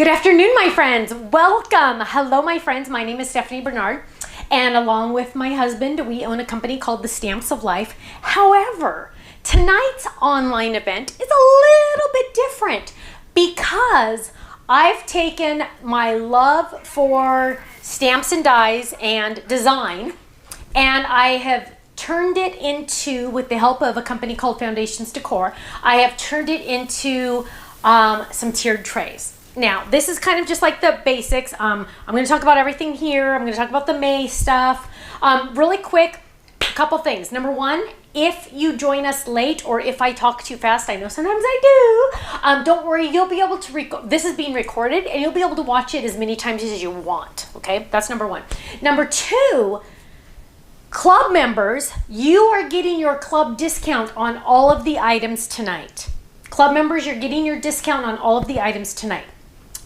Good afternoon, my friends. Welcome. Hello, my friends. My name is Stephanie Barnard, and along with my husband, we own a company called The Stamps of Life. However, tonight's online event is a little bit different because I've taken my love for stamps and dies and design, and I have turned it into, with the help of a company called Foundations Decor, I have turned it into some tiered trays. Now, this is kind of just like the basics. I'm going to talk about everything here. I'm going to talk about the May stuff. Really quick, a couple things. Number one, if you join us late or if I talk too fast, I know sometimes I do, don't worry, you'll be able to, this is being recorded and you'll be able to watch it as many times as you want, okay? That's number one. Number two, club members, you are getting your club discount on all of the items tonight. Club members, you're getting your discount on all of the items tonight.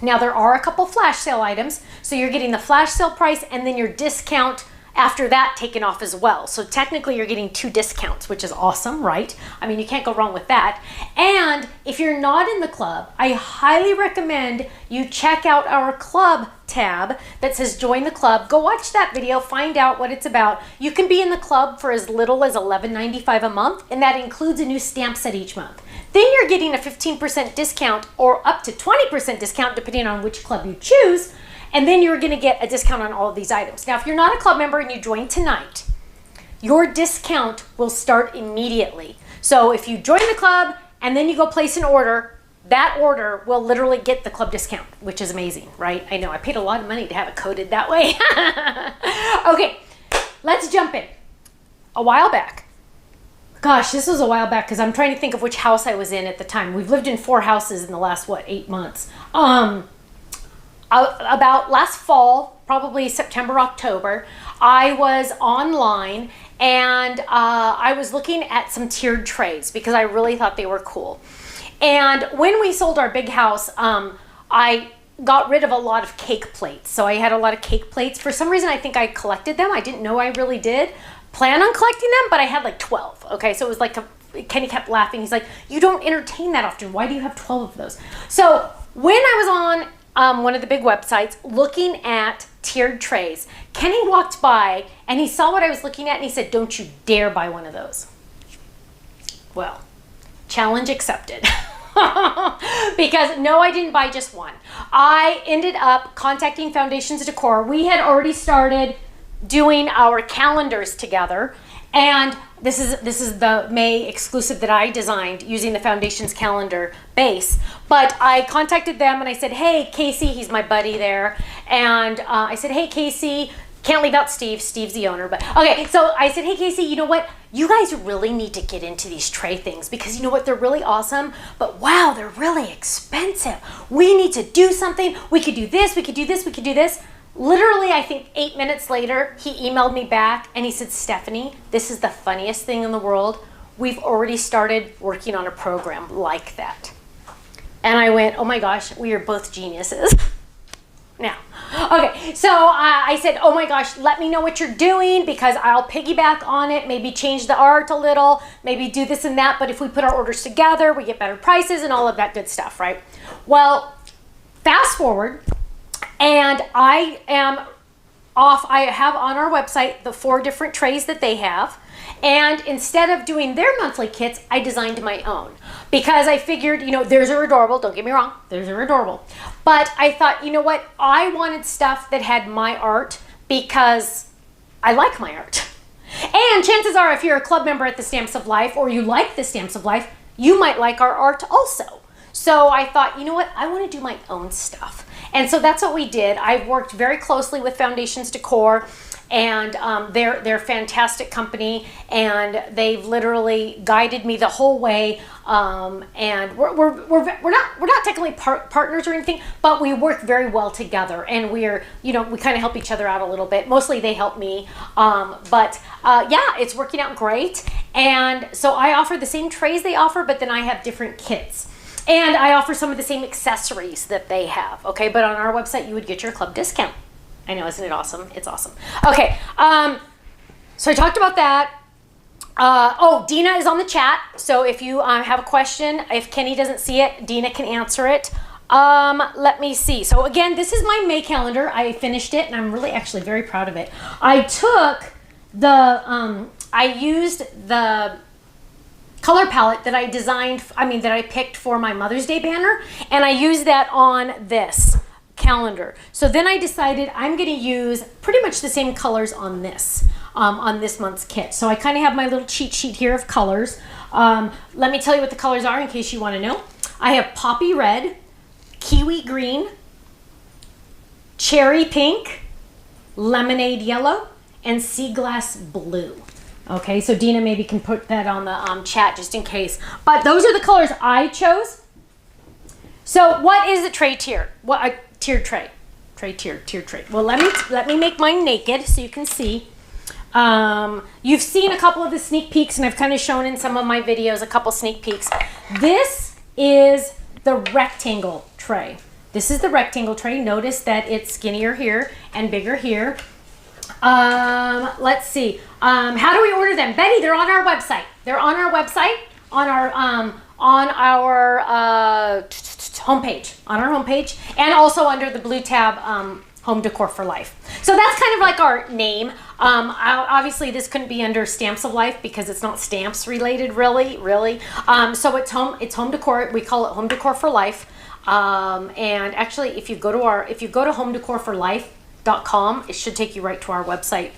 Now, there are a couple flash sale items, so you're getting the flash sale price and then your discount after that taken off as well. So technically you're getting two discounts, which is awesome, right? I mean, you can't go wrong with that. And if you're not in the club, I highly recommend you check out our club tab that says join the club. Go watch that video, find out what it's about. You can be in the club for as little as $11.95 a month, and that includes a new stamp set each month. Then you're getting a 15% discount or up to 20% discount depending on which club you choose. And then you're gonna get a discount on all of these items. Now, if you're not a club member and you join tonight, your discount will start immediately. So if you join the club and then you go place an order, that order will literally get the club discount, which is amazing, right? I know, I paid a lot of money to have it coded that way. Okay, let's jump in. A while back, gosh, this was a while back because I'm trying to think of which house I was in at the time. We've lived in 4 houses in the last, 8 months. About last fall, probably September, October, I was online and I was looking at some tiered trays because I really thought they were cool. And when we sold our big house, I got rid of a lot of cake plates. So I had a lot of cake plates. For some reason, I think I collected them. I didn't know I really did plan on collecting them, but I had like 12. Okay, so it was like, Kenny kept laughing. He's like, you don't entertain that often. Why do you have 12 of those? So when I was on one of the big websites looking at tiered trays, Kenny walked by and he saw what I was looking at and he said, don't you dare buy one of those. Well, challenge accepted. Because no, I didn't buy just one. I ended up contacting Foundations Decor. We had already started doing our calendars together, and this is the May exclusive that I designed using the Foundations calendar base. But I contacted them and I said, hey, Casey, he's my buddy there. And I said, hey, Casey, can't leave out Steve. Steve's the owner, but okay. So I said, hey, Casey, you know what? You guys really need to get into these tray things because you know what? They're really awesome, but wow, they're really expensive. We need to do something. We could do this, we could do this, we could do this. Literally, I think 8 minutes later, he emailed me back and he said, Stephanie, this is the funniest thing in the world. We've already started working on a program like that. And I went, oh my gosh, we are both geniuses. Now, okay, so I said, oh my gosh, let me know what you're doing because I'll piggyback on it, maybe change the art a little, maybe do this and that, but if we put our orders together, we get better prices and all of that good stuff, right? Well, fast forward, and I am off. I have on our website the 4 different trays that they have. And instead of doing their monthly kits, I designed my own. Because I figured, you know, theirs are adorable. Don't get me wrong. Theirs are adorable. But I thought, you know what? I wanted stuff that had my art because I like my art. And chances are, if you're a club member at the Stamps of Life or you like the Stamps of Life, you might like our art also. So I thought, you know what? I want to do my own stuff. And so that's what we did. I've worked very closely with Foundations Decor, and they're a fantastic company, and they've literally guided me the whole way. And we're not technically partners or anything, but we work very well together, and we're, you know, we kind of help each other out a little bit. Mostly they help me, yeah, it's working out great. And so I offer the same trays they offer, but then I have different kits. And I offer some of the same accessories that they have, okay? But on our website, you would get your club discount. I know, isn't it awesome? It's awesome. Okay, so I talked about that. Oh, Dina is on the chat. So if you have a question, if Kenny doesn't see it, Dina can answer it. Let me see. So again, this is my May calendar. I finished it and I'm really actually very proud of it. I took the, I used the color palette that I designed, that I picked for my Mother's Day banner, and I used that on this calendar. So then I decided I'm going to use pretty much the same colors on this month's kit. So I kind of have my little cheat sheet here of colors. Let me tell you what the colors are in case you want to know. I have poppy red, kiwi green, cherry pink, lemonade yellow, and sea glass blue. Okay, so Dina maybe can put that on the chat just in case. But those are the colors I chose. So what is a tray tier? What a tiered tray? Tiered tray. Well, let me make mine naked so you can see. You've seen a couple of the sneak peeks, and I've kind of shown in some of my videos a couple sneak peeks. This is the rectangle tray. This is the rectangle tray. Notice that it's skinnier here and bigger here. Let's see. How do we order them? Betty, they're on our website. They're on our website, on our homepage, and also under the blue tab, Home Decor for Life. So that's kind of like our name. Obviously this couldn't be under Stamps of Life because it's not stamps related, really. So it's home decor. We call it Home Decor for Life. And actually, if you go to homedecorforlife.com, it should take you right to our website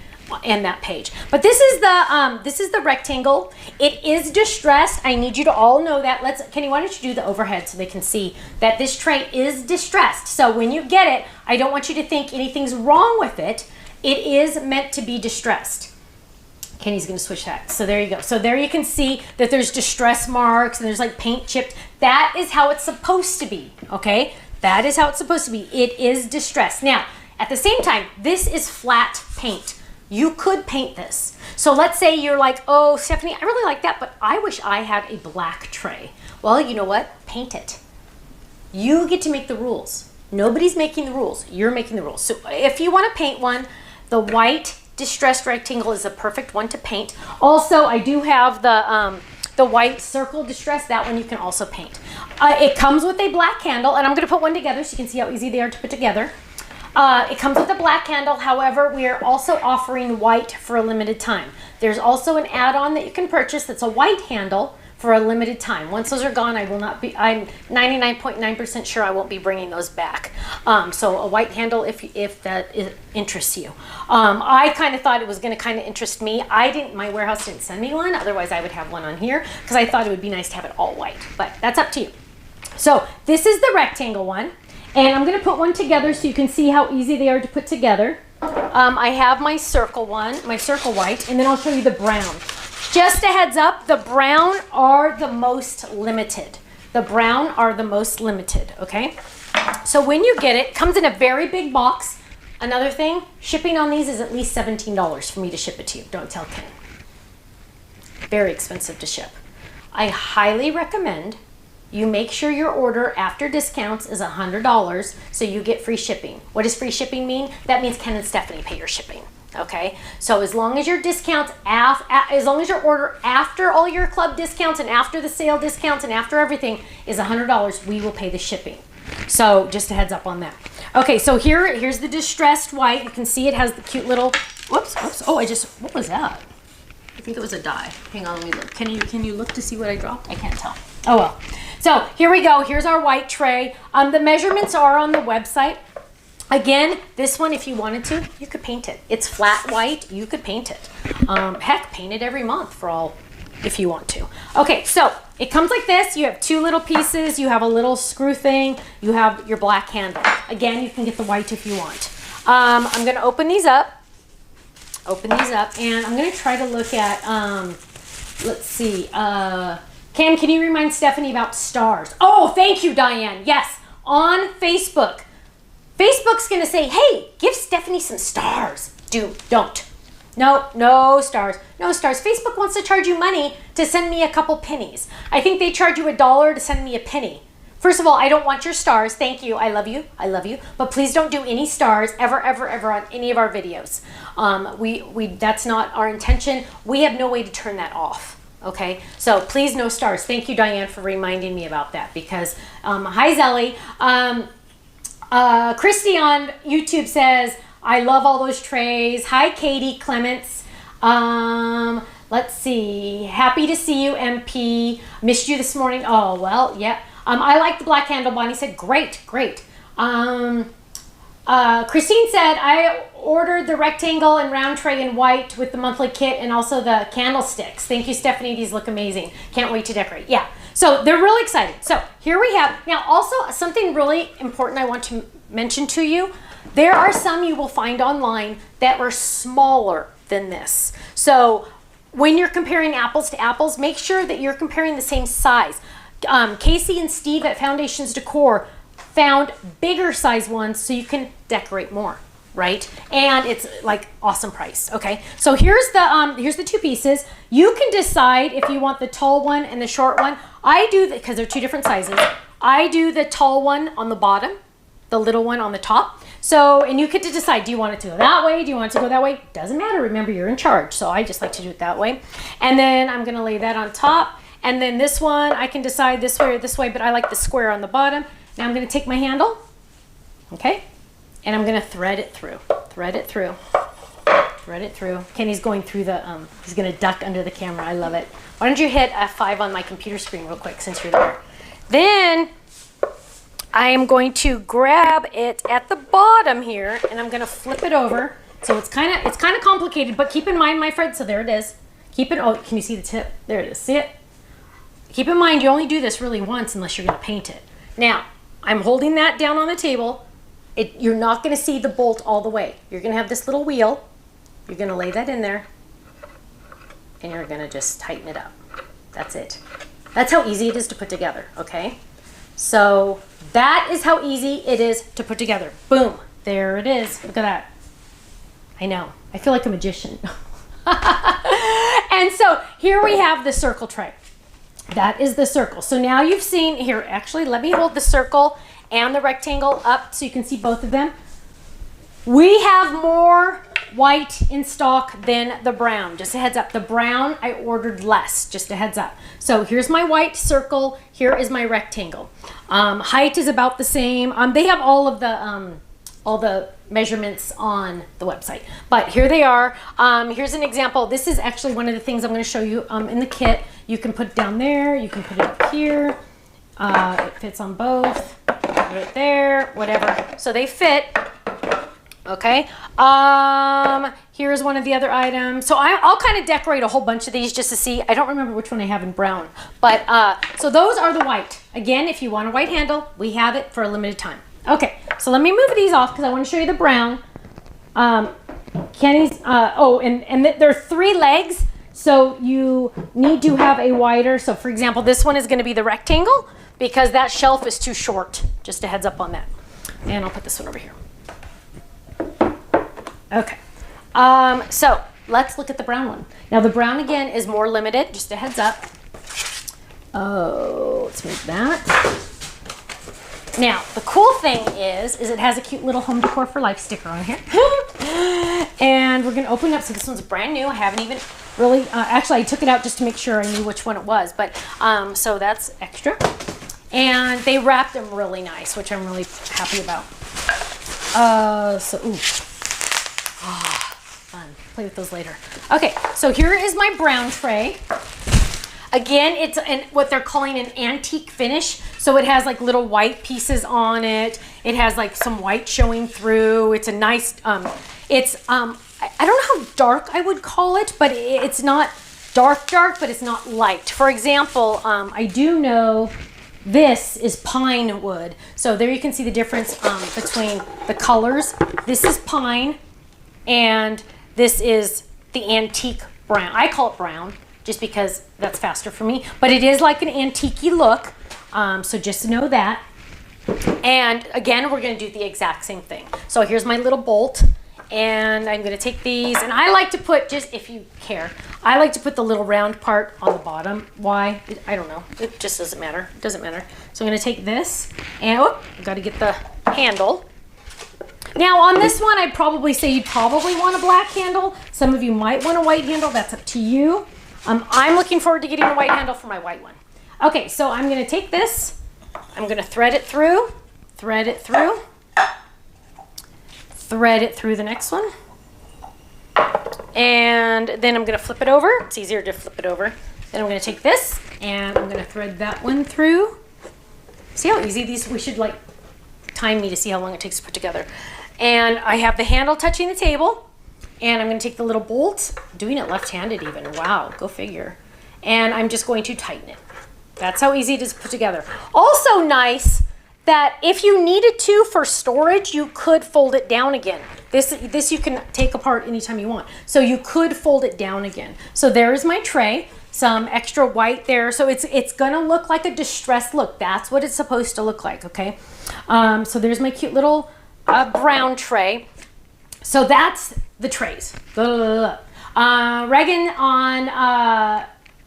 and that page. But this is the rectangle. It is distressed. I need you to all know that. Kenny, why don't you do the overhead so they can see that this tray is distressed. So when you get it, I don't want you to think anything's wrong with it. It is meant to be distressed. Kenny's going to switch that. So there you go. So there you can see that there's distress marks and there's like paint chipped. That is how it's supposed to be. Okay, that is how it's supposed to be. It is distressed. Now, at the same time, this is flat paint. You could paint this. So let's say you're like, oh, Stephanie, I really like that, but I wish I had a black tray. Well, you know what? Paint it. You get to make the rules. Nobody's making the rules. You're making the rules. So if you want to paint one, the white distressed rectangle is a perfect one to paint. Also, I do have the white circle distress. That one you can also paint. It comes with a black handle, and I'm going to put one together so you can see how easy they are to put together. It comes with a black handle. However, we are also offering white for a limited time. There's also an add-on that you can purchase that's a white handle for a limited time. Once those are gone, I'm 99.9% sure I won't be bringing those back. So a white handle if that interests you. I kind of thought it was going to kind of interest me. My warehouse didn't send me one. Otherwise, I would have one on here because I thought it would be nice to have it all white. But that's up to you. So this is the rectangle one. And I'm going to put one together so you can see how easy they are to put together. I have my circle one, my circle white, and then I'll show you the brown. Just a heads up, the brown are the most limited. The brown are the most limited, okay? So when you get it, it comes in a very big box. Another thing, shipping on these is at least $17 for me to ship it to you. Don't tell Ken. Very expensive to ship. I highly recommend you make sure your order after discounts is $100 so you get free shipping. What does free shipping mean? That means Ken and Stephanie pay your shipping. Okay, so as long as your discounts, as long as your order after all your club discounts and after the sale discounts and after everything is $100, we will pay the shipping. So just a heads up on that. Okay, so here's the distressed white. You can see it has the cute little, whoops. Oh, what was that? I think it was a die. Hang on, let me look. Can you look to see what I dropped? I can't tell. Oh well. So here we go. Here's our white tray. The measurements are on the website. Again, this one, if you wanted to, you could paint it. It's flat white. You could paint it. Heck, paint it every month for all, if you want to. Okay, so it comes like this. You have two little pieces. You have a little screw thing. You have your black handle. Again, you can get the white if you want. I'm going to open these up. And I'm going to try to look at, let's see. Ken, can you remind Stephanie about stars? Oh, thank you, Diane. Yes, on Facebook. Facebook's going to say, hey, give Stephanie some stars. Don't. No stars. No stars. Facebook wants to charge you money to send me a couple pennies. I think they charge you $1 to send me a penny. First of all, I don't want your stars. Thank you. I love you. But please don't do any stars ever on any of our videos. That's not our intention. We have no way to turn that off. Okay, so please no stars. Thank you, Diane, for reminding me about that because, hi, Zelly. Christy on YouTube says, I love all those trays. Hi, Katie Clements. Let's see. Happy to see you, MP. Missed you this morning. Oh, well, yeah. I like the black handle. Bonnie said, great, great. Christine said, I ordered the rectangle and round tray in white with the monthly kit and also the candlesticks. Thank you, Stephanie. These look amazing. Can't wait to decorate. Yeah. So they're really excited. So here we have, now also something really important I want to mention to you. There are some you will find online that are smaller than this. So when you're comparing apples to apples, make sure that you're comparing the same size. Casey and Steve at Foundations Decor found bigger size ones so you can decorate more, right? And it's like awesome price. Okay, so here's the two pieces. You can decide if you want the tall one and the short one. I do, because they're two different sizes, I do the tall one on the bottom, the little one on the top. So, and you get to decide, do you want it to go that way? Do you want it to go that way? Doesn't matter, remember you're in charge. So I just like to do it that way. And then I'm gonna lay that on top. And then this one, I can decide this way or this way, but I like the square on the bottom. Now I'm gonna take my handle, okay? And I'm gonna thread it through, thread it through, thread it through. Kenny's going through the, he's gonna duck under the camera, I love it. Why don't you hit F5 on my computer screen real quick since you're there. Then I am going to grab it at the bottom here and I'm gonna flip it over. So it's kind of complicated, but keep in mind, my friend, so there it is. Oh, can you see the tip? There it is, see it? Keep in mind, you only do this really once unless you're gonna paint it. Now, I'm holding that down on the table. You're not gonna see the bolt all the way. You're gonna have this little wheel. You're gonna lay that in there and you're gonna just tighten it up. That's it. That's how easy it is to put together, okay? So that is how easy it is to put together. Boom, there it is. Look at that. I know, I feel like a magician. And so here we have the circle tray. That is the circle. So now you've seen here, actually, let me hold the circle and the rectangle up so you can see both of them. We have more white in stock than the brown. Just a heads up. The brown, I ordered less, just a heads up. So here's my white circle. Here is my rectangle. Height is about the same. They have all the measurements on the website, but here they are. Here's an example. This is actually one of the things I'm going to show you in the kit. You can put it down there, you can put it up here. It fits on both, right there, whatever. So they fit. Okay. Here's one of the other items. So I'll kind of decorate a whole bunch of these just to see. I don't remember which one I have in brown, but so those are the white. Again, if you want a white handle, we have it for a limited time. Okay, so let me move these off because I want to show you the brown. Kenny's, there are 3 legs, so you need to have a wider. So for example, this one is going to be the rectangle because that shelf is too short. Just a heads up on that. And I'll put this one over here. Okay, so let's look at the brown one. Now the brown again is more limited, just a heads up. Oh, let's move that. Now, the cool thing is it has a cute little Home Decor For Life sticker on here. And we're gonna open it up, so this one's brand new. I haven't even really, actually I took it out just to make sure I knew which one it was, but so that's extra. And they wrapped them really nice, which I'm really happy about. Fun, play with those later. Okay, so here is my brown tray. Again, it's what they're calling an antique finish. So it has like little white pieces on it. It has like some white showing through. It's a nice, I don't know how dark I would call it, but it's not dark, but it's not light. For example, I do know this is pine wood. So there you can see the difference between the colors. This is pine and this is the antique brown. I call it brown just because that's faster for me, but it is like an antique-y look. So just to know that. And again, we're gonna do the exact same thing. So here's my little bolt and I'm gonna take these and I like to put, just if you care, I like to put the little round part on the bottom. Why? I don't know, it just doesn't matter, it doesn't matter. So I'm gonna take this and, gotta get the handle. Now on this one, I'd probably say you'd probably want a black handle. Some of you might want a white handle, that's up to you. I'm looking forward to getting a white handle for my white one. Okay, so I'm going to take this, I'm going to thread it through the next one, and then I'm going to flip it over. It's easier to flip it over. Then I'm going to take this and I'm going to thread that one through. See how easy these, we should like time me to see how long it takes to put together. And I have the handle touching the table, and I'm going to take the little bolt, doing it left-handed even. Wow, go figure. And I'm just going to tighten it. That's how easy it is to put together. Also nice that if you needed to for storage, you could fold it down again. This you can take apart anytime you want. So you could fold it down again. So there is my tray. Some extra white there. So it's gonna look like a distressed look. That's what it's supposed to look like, okay? So there's my cute little brown tray. So that's the trays. Regan on,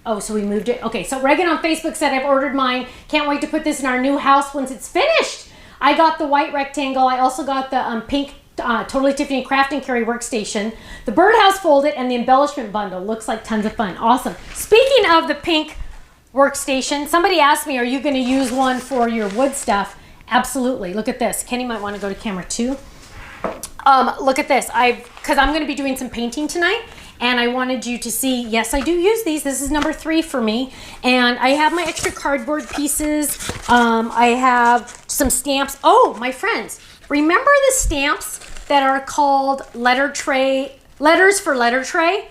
oh, so we moved it. Okay, so Regan on Facebook said, I've ordered mine. Can't wait to put this in our new house once it's finished. I got the white rectangle. I also got the pink Totally Tiffany Craft and Carry workstation. The Birdhouse folded and the embellishment bundle. Looks like tons of fun. Awesome. Speaking of the pink workstation, somebody asked me, are you going to use one for your wood stuff? Absolutely. Look at this. Kenny might want to go to camera 2. Look at this. Because I'm going to be doing some painting tonight, and I wanted you to see, yes, I do use these. This is number 3 for me. And I have my extra cardboard pieces. I have some stamps. Oh, my friends, remember the stamps that are called letters for letter tray?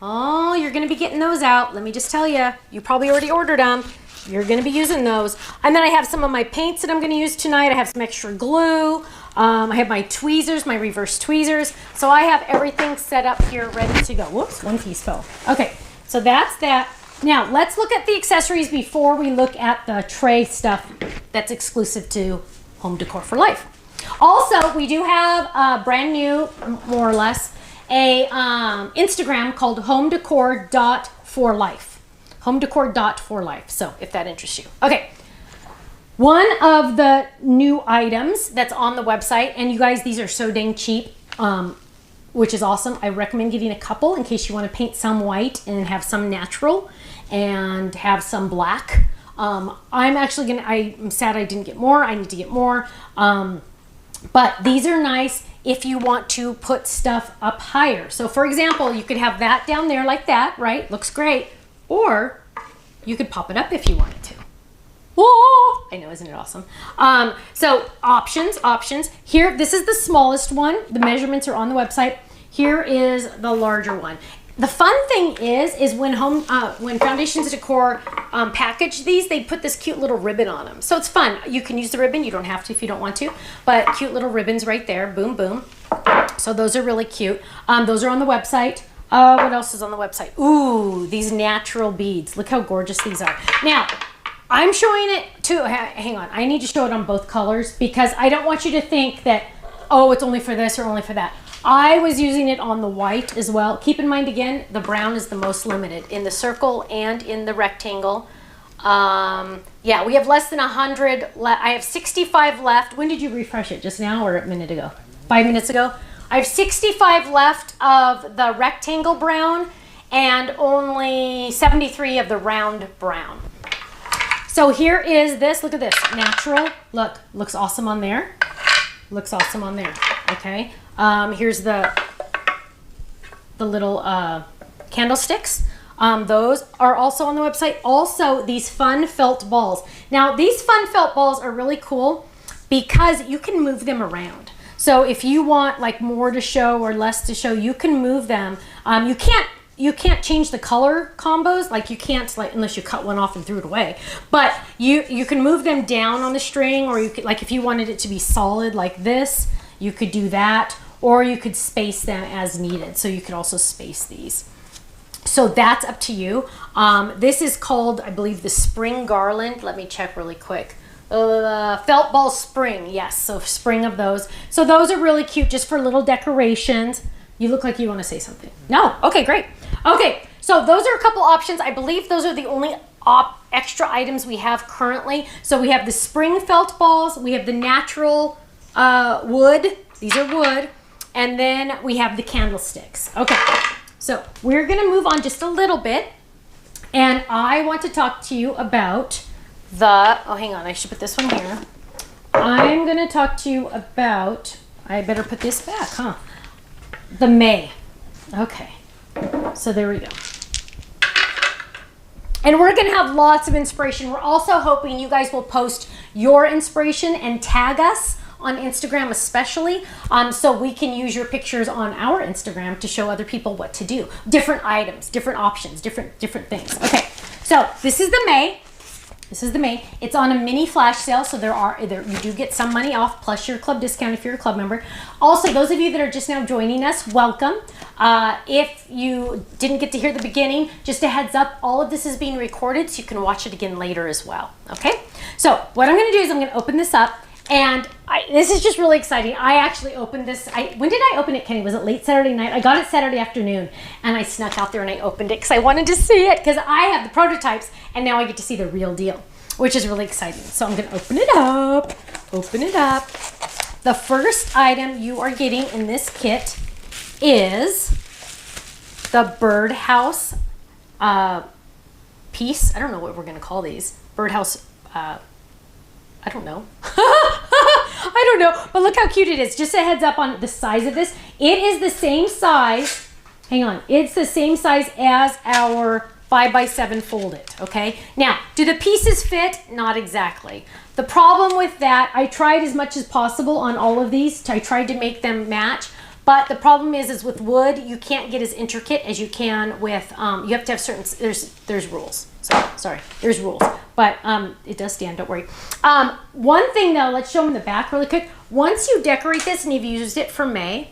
Oh, you're going to be getting those out. Let me just tell you, you probably already ordered them. You're going to be using those. And then I have some of my paints that I'm going to use tonight. I have some extra glue. I have my tweezers, my reverse tweezers. So I have everything set up here ready to go. Whoops, one piece fell. Okay, so that's that. Now, let's look at the accessories before we look at the tray stuff that's exclusive to Home Decor for Life. Also, we do have a brand new, more or less, a Instagram called homedecor.forlife. homedecor.forlife. So if that interests you. Okay. One of the new items that's on the website, and you guys, these are so dang cheap, which is awesome. I recommend getting a couple in case you want to paint some white and have some natural and have some black. I'm sad I didn't get more. I need to get more. But these are nice if you want to put stuff up higher. So for example, you could have that down there like that, right? Looks great. Or you could pop it up if you wanted to. Whoa! I know, isn't it awesome? So options. Here, this is the smallest one. The measurements are on the website. Here is the larger one. The fun thing is when Foundations Decor package these, they put this cute little ribbon on them. So it's fun. You can use the ribbon. You don't have to if you don't want to. But cute little ribbons right there. Boom, boom. So those are really cute. Those are on the website. What else is on the website? Ooh, these natural beads. Look how gorgeous these are. Now, I'm showing it too. Hang on. I need to show it on both colors because I don't want you to think that, oh, it's only for this or only for that. I was using it on the white as well. Keep in mind, again, the brown is the most limited in the circle and in the rectangle. Yeah, we have less than 100 left. I have 65 left. When did you refresh it? Just now or a minute ago? 5 minutes ago? I have 65 left of the rectangle brown and only 73 of the round brown. So here is this. Look at this. Natural. Look. Looks awesome on there. Looks awesome on there. Okay. Here's the little candlesticks. Those are also on the website. Also, these fun felt balls. Now, these fun felt balls are really cool because you can move them around. So if you want like more to show or less to show, you can move them. You can't change the color combos, like you can't, like, unless you cut one off and threw it away. But you can move them down on the string, or you could, like if you wanted it to be solid like this, you could do that, or you could space them as needed. So you could also space these. So that's up to you. This is called, I believe, the spring garland. Let me check really quick. Felt ball spring, yes, so spring of those. So those are really cute just for little decorations. You look like you want to say something. No? Okay, great. Okay, so those are a couple options. I believe those are the only extra items we have currently. So we have the spring felt balls, we have the natural wood, these are wood, and then we have the candlesticks. Okay, so we're gonna move on just a little bit And I want to talk to you about the, oh, hang on, I should put this one here. I'm going to talk to you about, I better put this back, huh? The May. Okay. So there we go. And we're going to have lots of inspiration. We're also hoping you guys will post your inspiration and tag us on Instagram especially, so we can use your pictures on our Instagram to show other people what to do. Different items, different options, different things. Okay, so this is the May. This is the May. It's on a mini flash sale, so you do get some money off plus your club discount if you're a club member. Also, those of you that are just now joining us, welcome. If you didn't get to hear the beginning, just a heads up, all of this is being recorded so you can watch it again later as well. Okay, so what I'm going to do is I'm going to open this up. And this is just really exciting. I actually opened this. When did I open it, Kenny? Was it late Saturday night? I got it Saturday afternoon, and I snuck out there and I opened it because I wanted to see it because I have the prototypes, and now I get to see the real deal, which is really exciting. So I'm going to open it up. Open it up. The first item you are getting in this kit is the Birdhouse piece. I don't know what we're going to call these. Birdhouse. I don't know. I don't know, but look how cute it is. Just a heads up on the size of this. It is the same size. Hang on. It's the same size as our 5x7 fold it, okay? Now, do the pieces fit? Not exactly. The problem with that, I tried as much as possible on all of these. I tried to make them match, but the problem is with wood, you can't get as intricate as you can with, you have to have certain, there's rules. Sorry, there's rules, but it does stand, don't worry. One thing though, let's show them the back really quick. Once you decorate this and you've used it for May,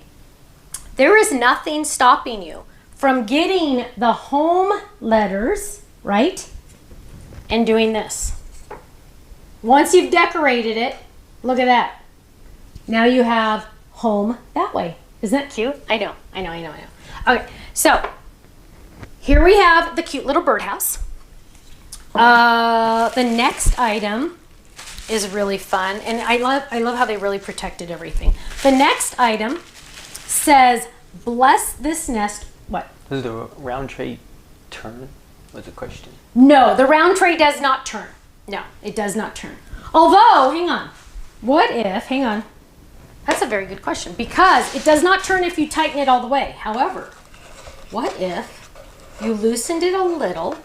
there is nothing stopping you from getting the home letters, right? And doing this. Once you've decorated it, look at that. Now you have home that way. Isn't that cute? I know. Okay, so here we have the cute little birdhouse. The next item is really fun, and I love how they really protected everything. The next item says, "Bless this nest." What? Does the round tray turn? Was the question? No, the round tray does not turn. No, it does not turn. Although, hang on. What if? Hang on. That's a very good question because it does not turn if you tighten it all the way. However, what if you loosened it a little?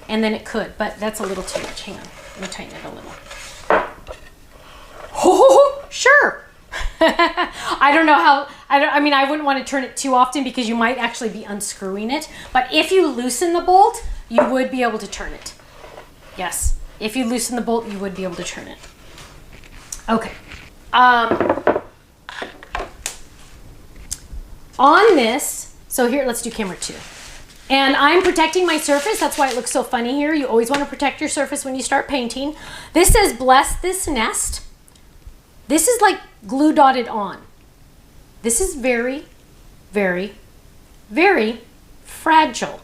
And then it could, but that's a little too much. Hang on, let me tighten it a little. Oh, sure. I don't know how, I mean, I wouldn't want to turn it too often because you might actually be unscrewing it. But if you loosen the bolt, you would be able to turn it. Yes, if you loosen the bolt, you would be able to turn it. Okay. On this, so here, let's do camera 2. And I'm protecting my surface. That's why it looks so funny here. You always want to protect your surface when you start painting. This says, "Bless this nest." This is like glue dotted on. This is very, very, very fragile.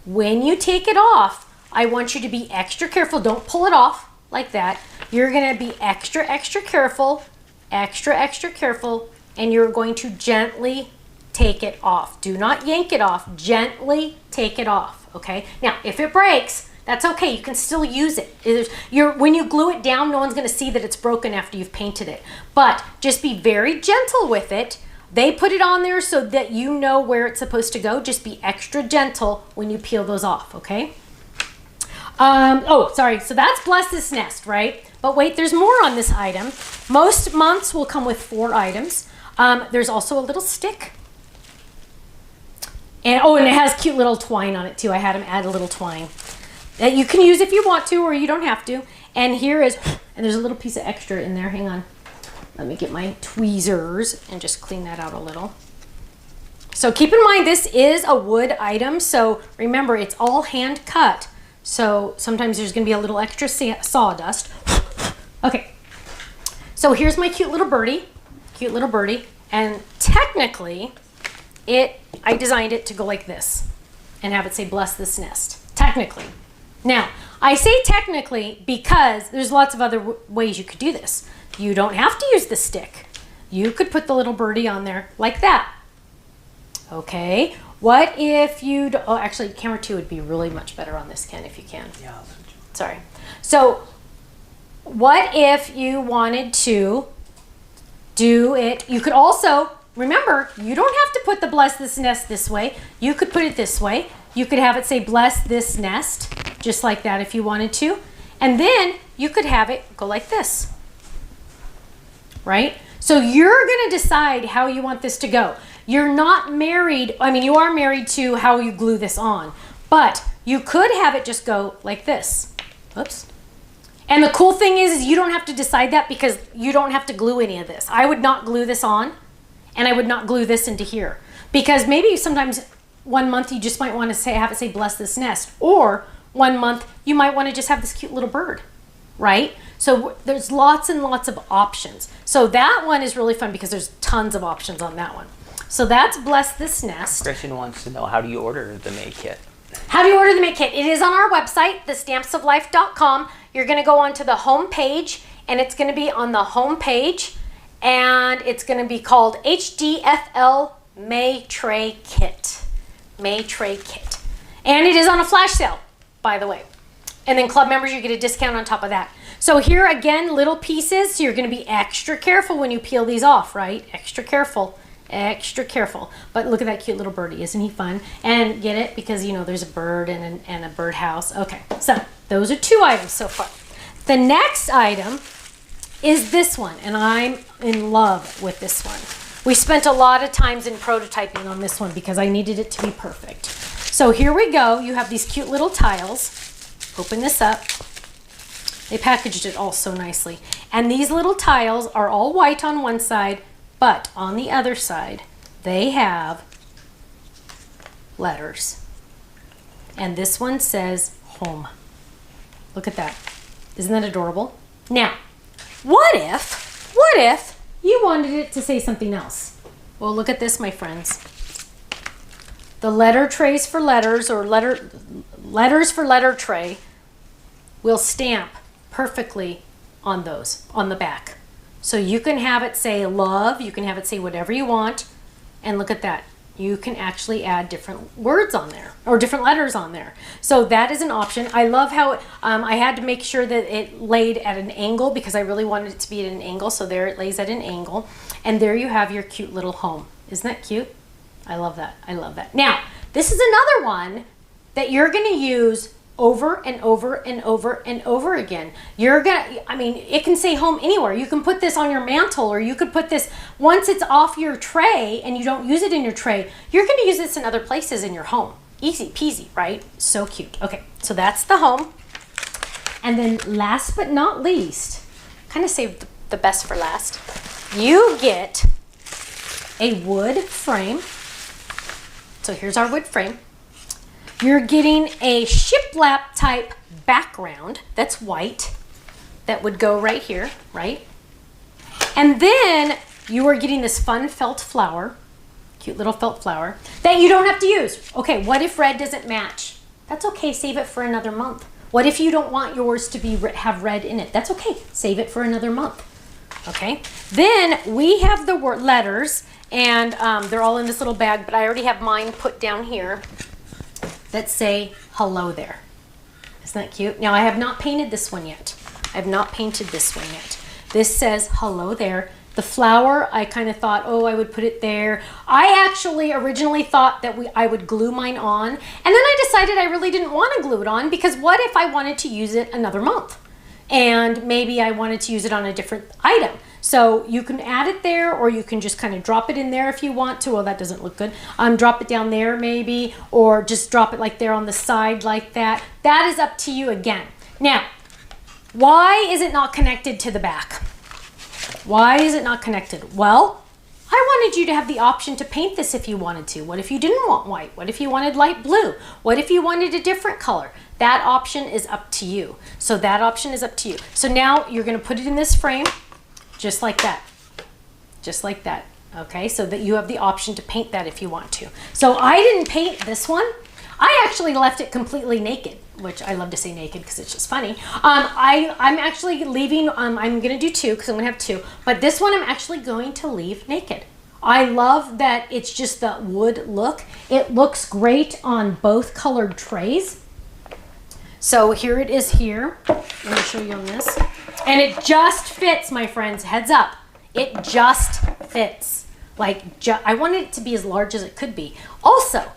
When you take it off, I want you to be extra careful. Don't pull it off like that. You're going to be extra careful, extra careful, and you're going to gently take it off. Do not yank it off. Gently take it off, okay? Now, if it breaks, that's okay. You can still use it. When you glue it down, no one's going to see that it's broken after you've painted it. But just be very gentle with it. They put it on there so that you know where it's supposed to go. Just be extra gentle when you peel those off, okay? Oh, sorry. So that's Bless This Nest, right? But wait, there's more on this item. Most months will come with 4 items. There's also a little stick. And it has cute little twine on it too. I had them add a little twine that you can use if you want to, or you don't have to. And there's a little piece of extra in there. Hang on. Let me get my tweezers and just clean that out a little. So keep in mind, this is a wood item. So remember, it's all hand cut. So sometimes there's gonna be a little extra sawdust. Okay. So here's my cute little birdie. And technically, I designed it to go like this and have it say, "Bless this nest." Technically. Now, I say technically because there's lots of other ways you could do this. You don't have to use the stick. You could put the little birdie on there like that. Okay? What if you, oh, actually camera 2 would be really much better on this, Ken, if you can. Yeah, I'll switch. Sorry. So what if you wanted to do it, you could also, remember, you don't have to put the bless this nest this way. You could put it this way. You could have it say bless this nest, just like that if you wanted to. And then you could have it go like this, right? So you're gonna decide how you want this to go. You're not married, I mean, you are married to how you glue this on, but you could have it just go like this. Oops. And the cool thing is you don't have to decide that because you don't have to glue any of this. I would not glue this on, and I would not glue this into here, because maybe sometimes one month you just might want to say, have it say bless this nest, or one month you might want to just have this cute little bird, right? So there's lots and lots of options. So that one is really fun because there's tons of options on that one. So that's bless this nest. Christian wants to know, how do you order the May kit? How do you order the May kit? It is on our website, thestampsoflife.com. You're going to go onto the home page, and it's going to be on the home page, and it's going to be called HDFL May Tray Kit. May Tray Kit. And it is on a flash sale, by the way. And then club members, you get a discount on top of that. So here again, little pieces. So you're going to be extra careful when you peel these off, right? Extra careful. Extra careful. But look at that cute little birdie. Isn't he fun? And get it? Because, you know, there's a bird and a birdhouse. Okay, so those are 2 items so far. The next item is this one, and I'm in love with this one. We spent a lot of times in prototyping on this one because I needed it to be perfect. So here we go. You have these cute little tiles. Open this up. They packaged it all so nicely. And these little tiles are all white on one side, but on the other side, they have letters. And this one says home. Look at that. Isn't that adorable? Now, what if you wanted it to say something else? Well, look at this, my friends. The letter trays for letters, or letters for letter tray, will stamp perfectly on those, on the back. So you can have it say love, you can have it say whatever you want, and look at that. You can actually add different words on there, or different letters on there. So that is an option. I love how I had to make sure that it laid at an angle because I really wanted it to be at an angle. So there it lays at an angle. And there you have your cute little home. Isn't that cute? I love that. I love that. Now, this is another one that you're going to use over and over and over and over again. You're gonna, I mean, it can say home anywhere. You can put this on your mantle, or you could put this, once it's off your tray and you don't use it in your tray, you're gonna use this in other places in your home. Easy peasy, right? So cute. Okay, so that's the home. And then last but not least, kind of saved the best for last, you get a wood frame. So here's our wood frame. You're getting a shiplap type background that's white that would go right here, right? And then you are getting this fun felt flower, cute little felt flower that you don't have to use. Okay, what if red doesn't match? That's okay, save it for another month. What if you don't want yours to be have red in it? That's okay, save it for another month. Okay, then we have the word letters, and they're all in this little bag, but I already have mine put down here that say hello there. Isn't that cute? Now I have not painted this one yet. I have not painted this one yet. This says hello there. The flower, I kind of thought, oh, I would put it there. I actually originally thought that I would glue mine on, and then I decided I really didn't want to glue it on because what if I wanted to use it another month? And maybe I wanted to use it on a different item. So you can add it there, or you can just kind of drop it in there if you want to. Well, that doesn't look good. Drop it down there maybe, or just drop it like there on the side like that. That is up to you again. Now, why is it not connected to the back? Why is it not connected? Well, I wanted you to have the option to paint this if you wanted to. What if you didn't want white? What if you wanted light blue? What if you wanted a different color? That option is up to you. So that option is up to you. So now you're going to put it in this frame. Just like that, just like that, okay? So that you have the option to paint that if you want to. So I didn't paint this one. I actually left it completely naked, which I love to say naked because it's just funny. I'm actually leaving, I'm gonna do two because I'm gonna have two, but this one I'm actually going to leave naked. I love that it's just the wood look. It looks great on both colored trays. So here it is here. Let me show you on this. And it just fits, my friends. Heads up. It just fits. Like, I wanted it to be as large as it could be. Also,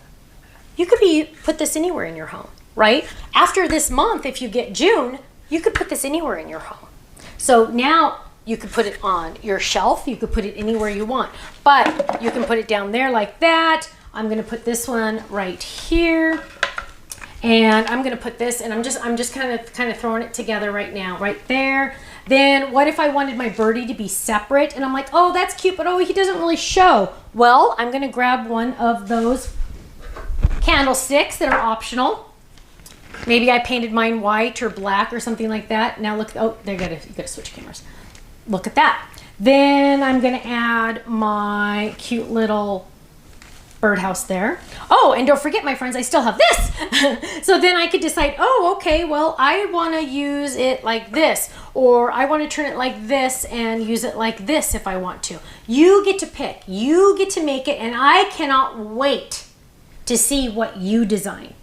you could put this anywhere in your home, right? After this month, if you get June, you could put this anywhere in your home. So now you could put it on your shelf. You could put it anywhere you want. But you can put it down there like that. I'm going to put this one right here. And I'm going to put this, and I'm just kind of throwing it together right now, right there. Then what if I wanted my birdie to be separate? And I'm like, oh, that's cute, but oh, he doesn't really show. Well, I'm going to grab one of those candlesticks that are optional. Maybe I painted mine white or black or something like that. Now look, oh, you gotta switch cameras. Look at that. Then I'm going to add my cute little birdhouse there. Oh, and don't forget, my friends, I still have this. So then I could decide, oh, okay, well, I want to use it like this, or I want to turn it like this and use it like this if I want to. You get to pick. You get to make it, and I cannot wait to see what you design.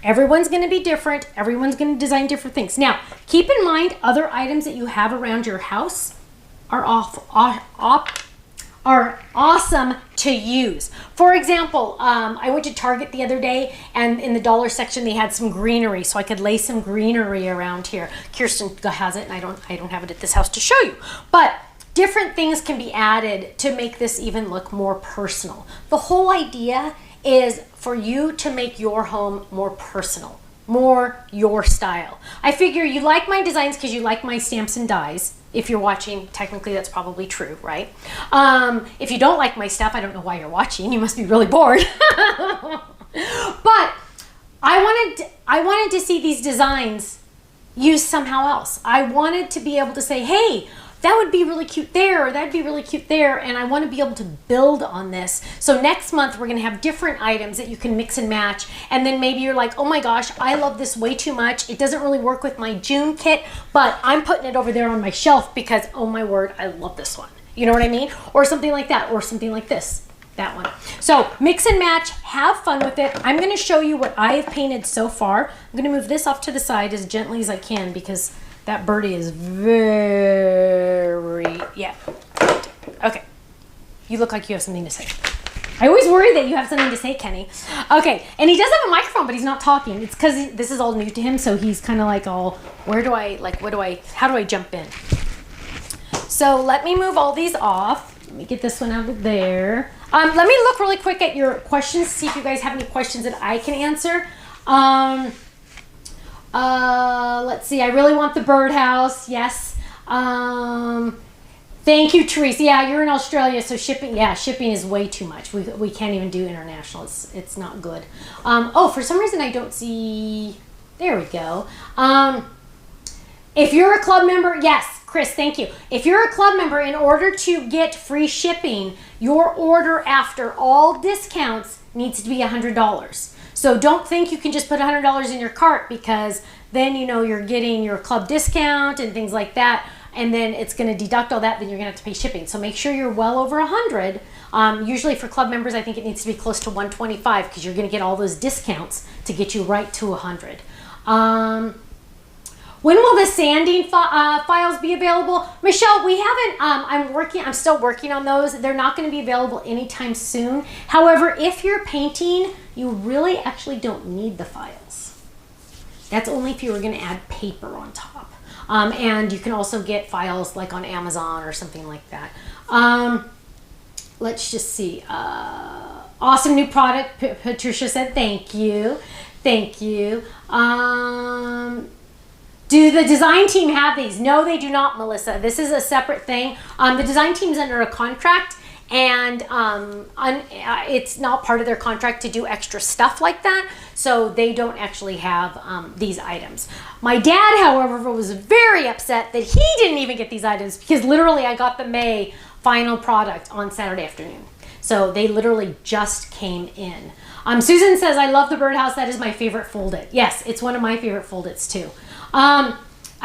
Everyone's going to be different. Everyone's going to design different things. Now, keep in mind, other items that you have around your house are awesome to use. For example, I went to Target the other day, and in the dollar section they had some greenery, so I could lay some greenery around here. Kirsten has it, and I don't have it at this house to show you. But different things can be added to make this even look more personal. The whole idea is for you to make your home more personal, more your style. I figure you like my designs because you like my stamps and dies. If you're watching, technically that's probably true, right? If you don't like my stuff, I don't know why you're watching. You must be really bored. But I wanted to see these designs used somehow else. I wanted to be able to say, hey, that would be really cute there, or that'd be really cute there, and I want to be able to build on this. So next month we're going to have different items that you can mix and match, and then maybe you're like, oh my gosh, I love this way too much. It doesn't really work with my June kit, but I'm putting it over there on my shelf because, oh my word, I love this one. You know what I mean? Or something like that, or something like this. That one. So mix and match, have fun with it. I'm going to show you what I have painted so far. I'm going to move this off to the side as gently as I can because that birdie is very, yeah. Okay. You look like you have something to say. I always worry that you have something to say, Kenny. Okay. And he does have a microphone, but he's not talking. It's because this is all new to him. So he's kind of like all, how do I jump in? So let me move all these off. Let me get this one out of there. Let me look really quick at your questions, see if you guys have any questions that I can answer. Let's see. I really want the birdhouse. Yes. Thank you, Teresa. Yeah, you're in Australia, so shipping is way too much. We can't even do international. It's not good. Oh, for some reason I don't see. There we go. If you're a club member, yes, Chris, thank you. If you're a club member, in order to get free shipping, your order after all discounts needs to be $100. So don't think you can just put $100 in your cart, because then you're getting your club discount and things like that, and then it's going to deduct all that, then you're going to have to pay shipping. So make sure you're well over 100. Usually for club members, I think it needs to be close to 125 because you're going to get all those discounts to get you right to 100. When will the sanding files be available? Michelle, we haven't, I'm still working on those. They're not going to be available anytime soon. However, if you're painting, you really actually don't need the files. That's only if you were going to add paper on top. And you can also get files like on Amazon or something like that. Let's just see. Awesome new product, Patricia said. Thank you. Thank you. Do the design team have these? No, they do not, Melissa. This is a separate thing. The design team's under a contract, and it's not part of their contract to do extra stuff like that, so they don't actually have these items. My dad, however, was very upset that he didn't even get these items, because literally I got the May final product on Saturday afternoon. So they literally just came in. Susan says, I love the birdhouse. That is my favorite fold-it. Yes, it's one of my favorite fold-its too. I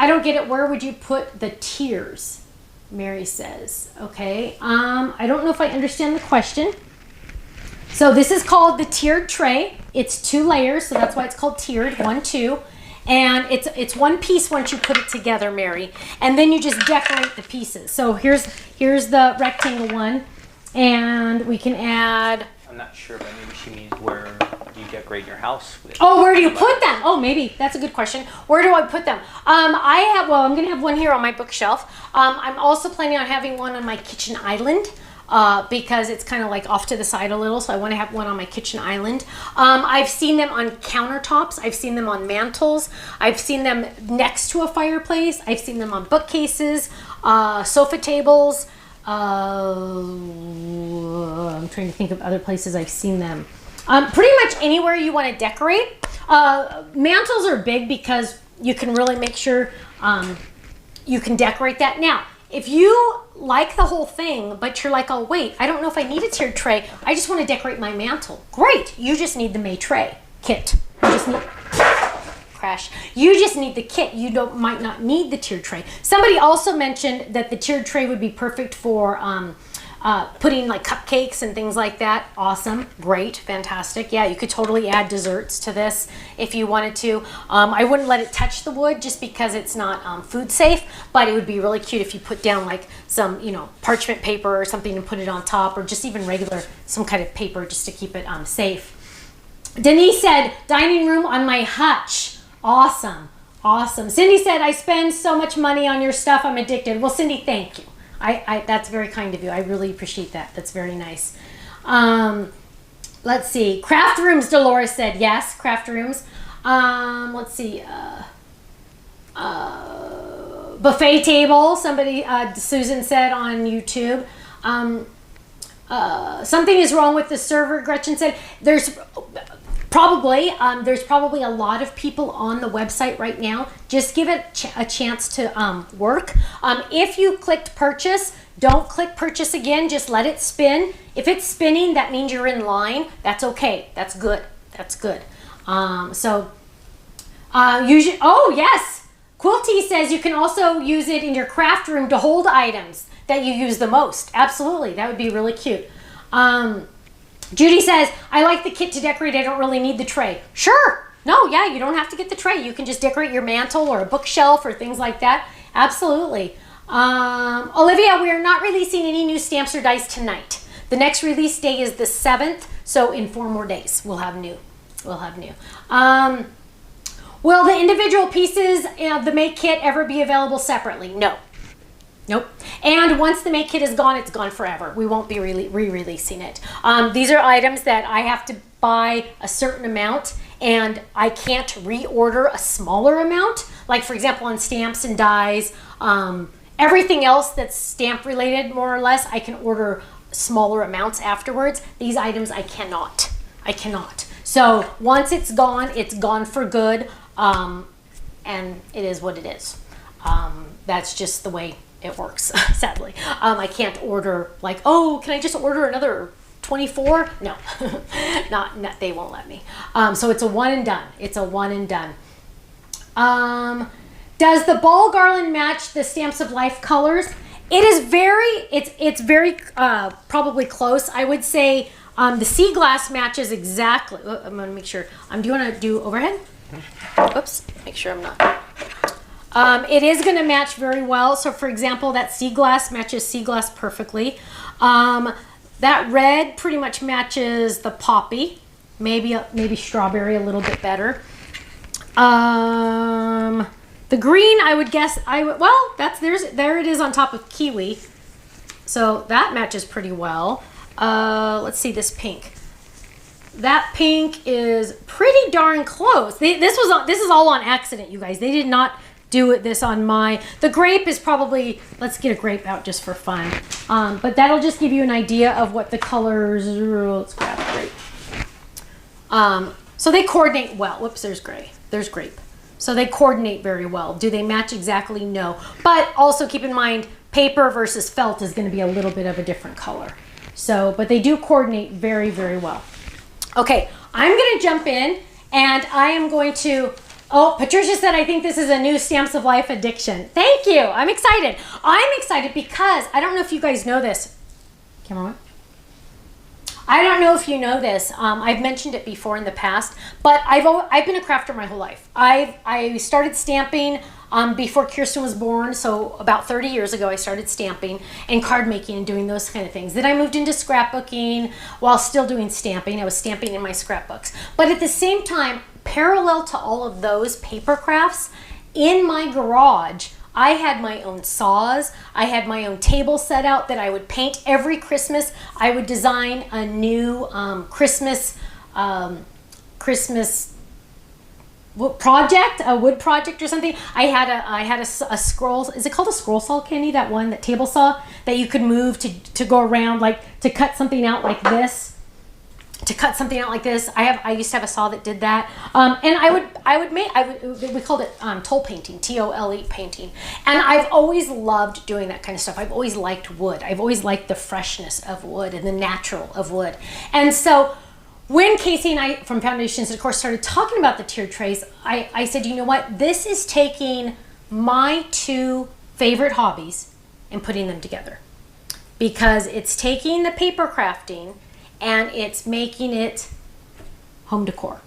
don't get it. Where would you put the tiers? Mary says. Okay. I don't know if I understand the question. So this is called the tiered tray. It's 2 layers, so that's why it's called tiered, 1, 2. And it's one piece once you put it together, Mary. And then you just decorate the pieces. So here's the rectangle one. And we can add... I'm not sure, but maybe she means where you decorate your house with. Oh, where do you put them? Oh, maybe. That's a good question. Where do I put them? I'm going to have one here on my bookshelf. I'm also planning on having one on my kitchen island. Because it's kind of like off to the side a little, so I want to have one on my kitchen island. I've seen them on countertops. I've seen them on mantles. I've seen them next to a fireplace. I've seen them on bookcases, sofa tables. I'm trying to think of other places I've seen them. Pretty much anywhere you want to decorate. Mantles are big because you can really make sure you can decorate that. Now, if you like the whole thing, but you're like, oh wait, I don't know if I need a tiered tray. I just want to decorate my mantle. Great, you just need the May tray kit. You just need You just need the kit. You might not need the tiered tray. Somebody also mentioned that the tiered tray would be perfect for putting like cupcakes and things like that. Awesome, great, fantastic. Yeah, you could totally add desserts to this if you wanted to. I wouldn't let it touch the wood just because it's not food safe, but it would be really cute if you put down like some, parchment paper or something and put it on top, or just even regular, some kind of paper just to keep it safe. Denise said, dining room on my hutch. Awesome, awesome. Cindy said, I spend so much money on your stuff, I'm addicted. Well, Cindy, thank you. That's very kind of you. I really appreciate that. That's very nice. Let's see. Craft rooms, Dolores said. Yes, craft rooms. Let's see. Buffet table. Somebody, Susan said on YouTube. Something is wrong with the server, Gretchen said. There's probably a lot of people on the website right now. Just give it a chance to work. If you clicked purchase, don't click purchase again. Just let it spin. If it's spinning, that means you're in line. That's okay. That's good. That's good. Usually, oh yes, Quilty says you can also use it in your craft room to hold items that you use the most. Absolutely, that would be really cute. Judy says, I like the kit to decorate. I don't really need the tray. Sure. No, yeah, you don't have to get the tray. You can just decorate your mantle or a bookshelf or things like that. Absolutely. Olivia, we are not releasing any new stamps or dies tonight. The next release day is the 7th, so in 4 more days we'll have new. Will the individual pieces of the Make kit ever be available separately? No. Nope. And once the Make kit is gone, it's gone forever. We won't be re-releasing it. These are items that I have to buy a certain amount, and I can't reorder a smaller amount. Like, for example, on stamps and dies, everything else that's stamp related, more or less, I can order smaller amounts afterwards. These items I cannot. So once it's gone for good, and it is what it is. That's just the way it works, sadly. I can't order like, oh, can I just order another 24? No, not they won't let me. So it's a one and done. Does the ball garland match the Stamps of Life colors? It's very probably close. I would say the sea glass matches exactly. I'm gonna make sure. Do you want to do overhead? Oops, make sure I'm not. It is going to match very well. So for example, that sea glass matches sea glass perfectly. That red pretty much matches the poppy. Maybe strawberry a little bit better. The green, I would guess, well, there it is on top of kiwi. So that matches pretty well. Let's see this pink. That pink is pretty darn close. This is all on accident, you guys. They did not do this on the grape is probably, let's get a grape out just for fun. But that'll just give you an idea of what the colors, let's grab a grape. So they coordinate well. Whoops, there's gray. There's grape. So they coordinate very well. Do they match exactly? No. But also keep in mind, paper versus felt is going to be a little bit of a different color. So, but they do coordinate very, very well. Okay, I'm going to jump in and I am going to Oh, Patricia said, I think this is a new Stamps of Life addiction. Thank you. I'm excited. I'm excited because I don't know if you guys know this. Camera on. I don't know if you know this. I've mentioned it before in the past, but I've been a crafter my whole life. I started stamping before Kirsten was born, so about 30 years ago I started stamping and card making and doing those kind of things. Then I moved into scrapbooking while still doing stamping. I was stamping in my scrapbooks. But at the same time, parallel to all of those paper crafts, in my garage, I had my own saws. I had my own table set out that I would paint every Christmas. I would design a new Christmas project, a wood project or something. I had a scroll. Is it called a scroll saw, Kenny? That one, that table saw that you could move to go around, like to cut something out like this. I used to have a saw that did that, and we called it toll painting, TOLE painting, and I've always loved doing that kind of stuff. I've always liked wood. I've always liked the freshness of wood and the natural of wood. And so when Casey and I from Foundations, of course, started talking about the tiered trays, I said, you know what, this is taking my two favorite hobbies and putting them together, because it's taking the paper crafting and it's making it home decor.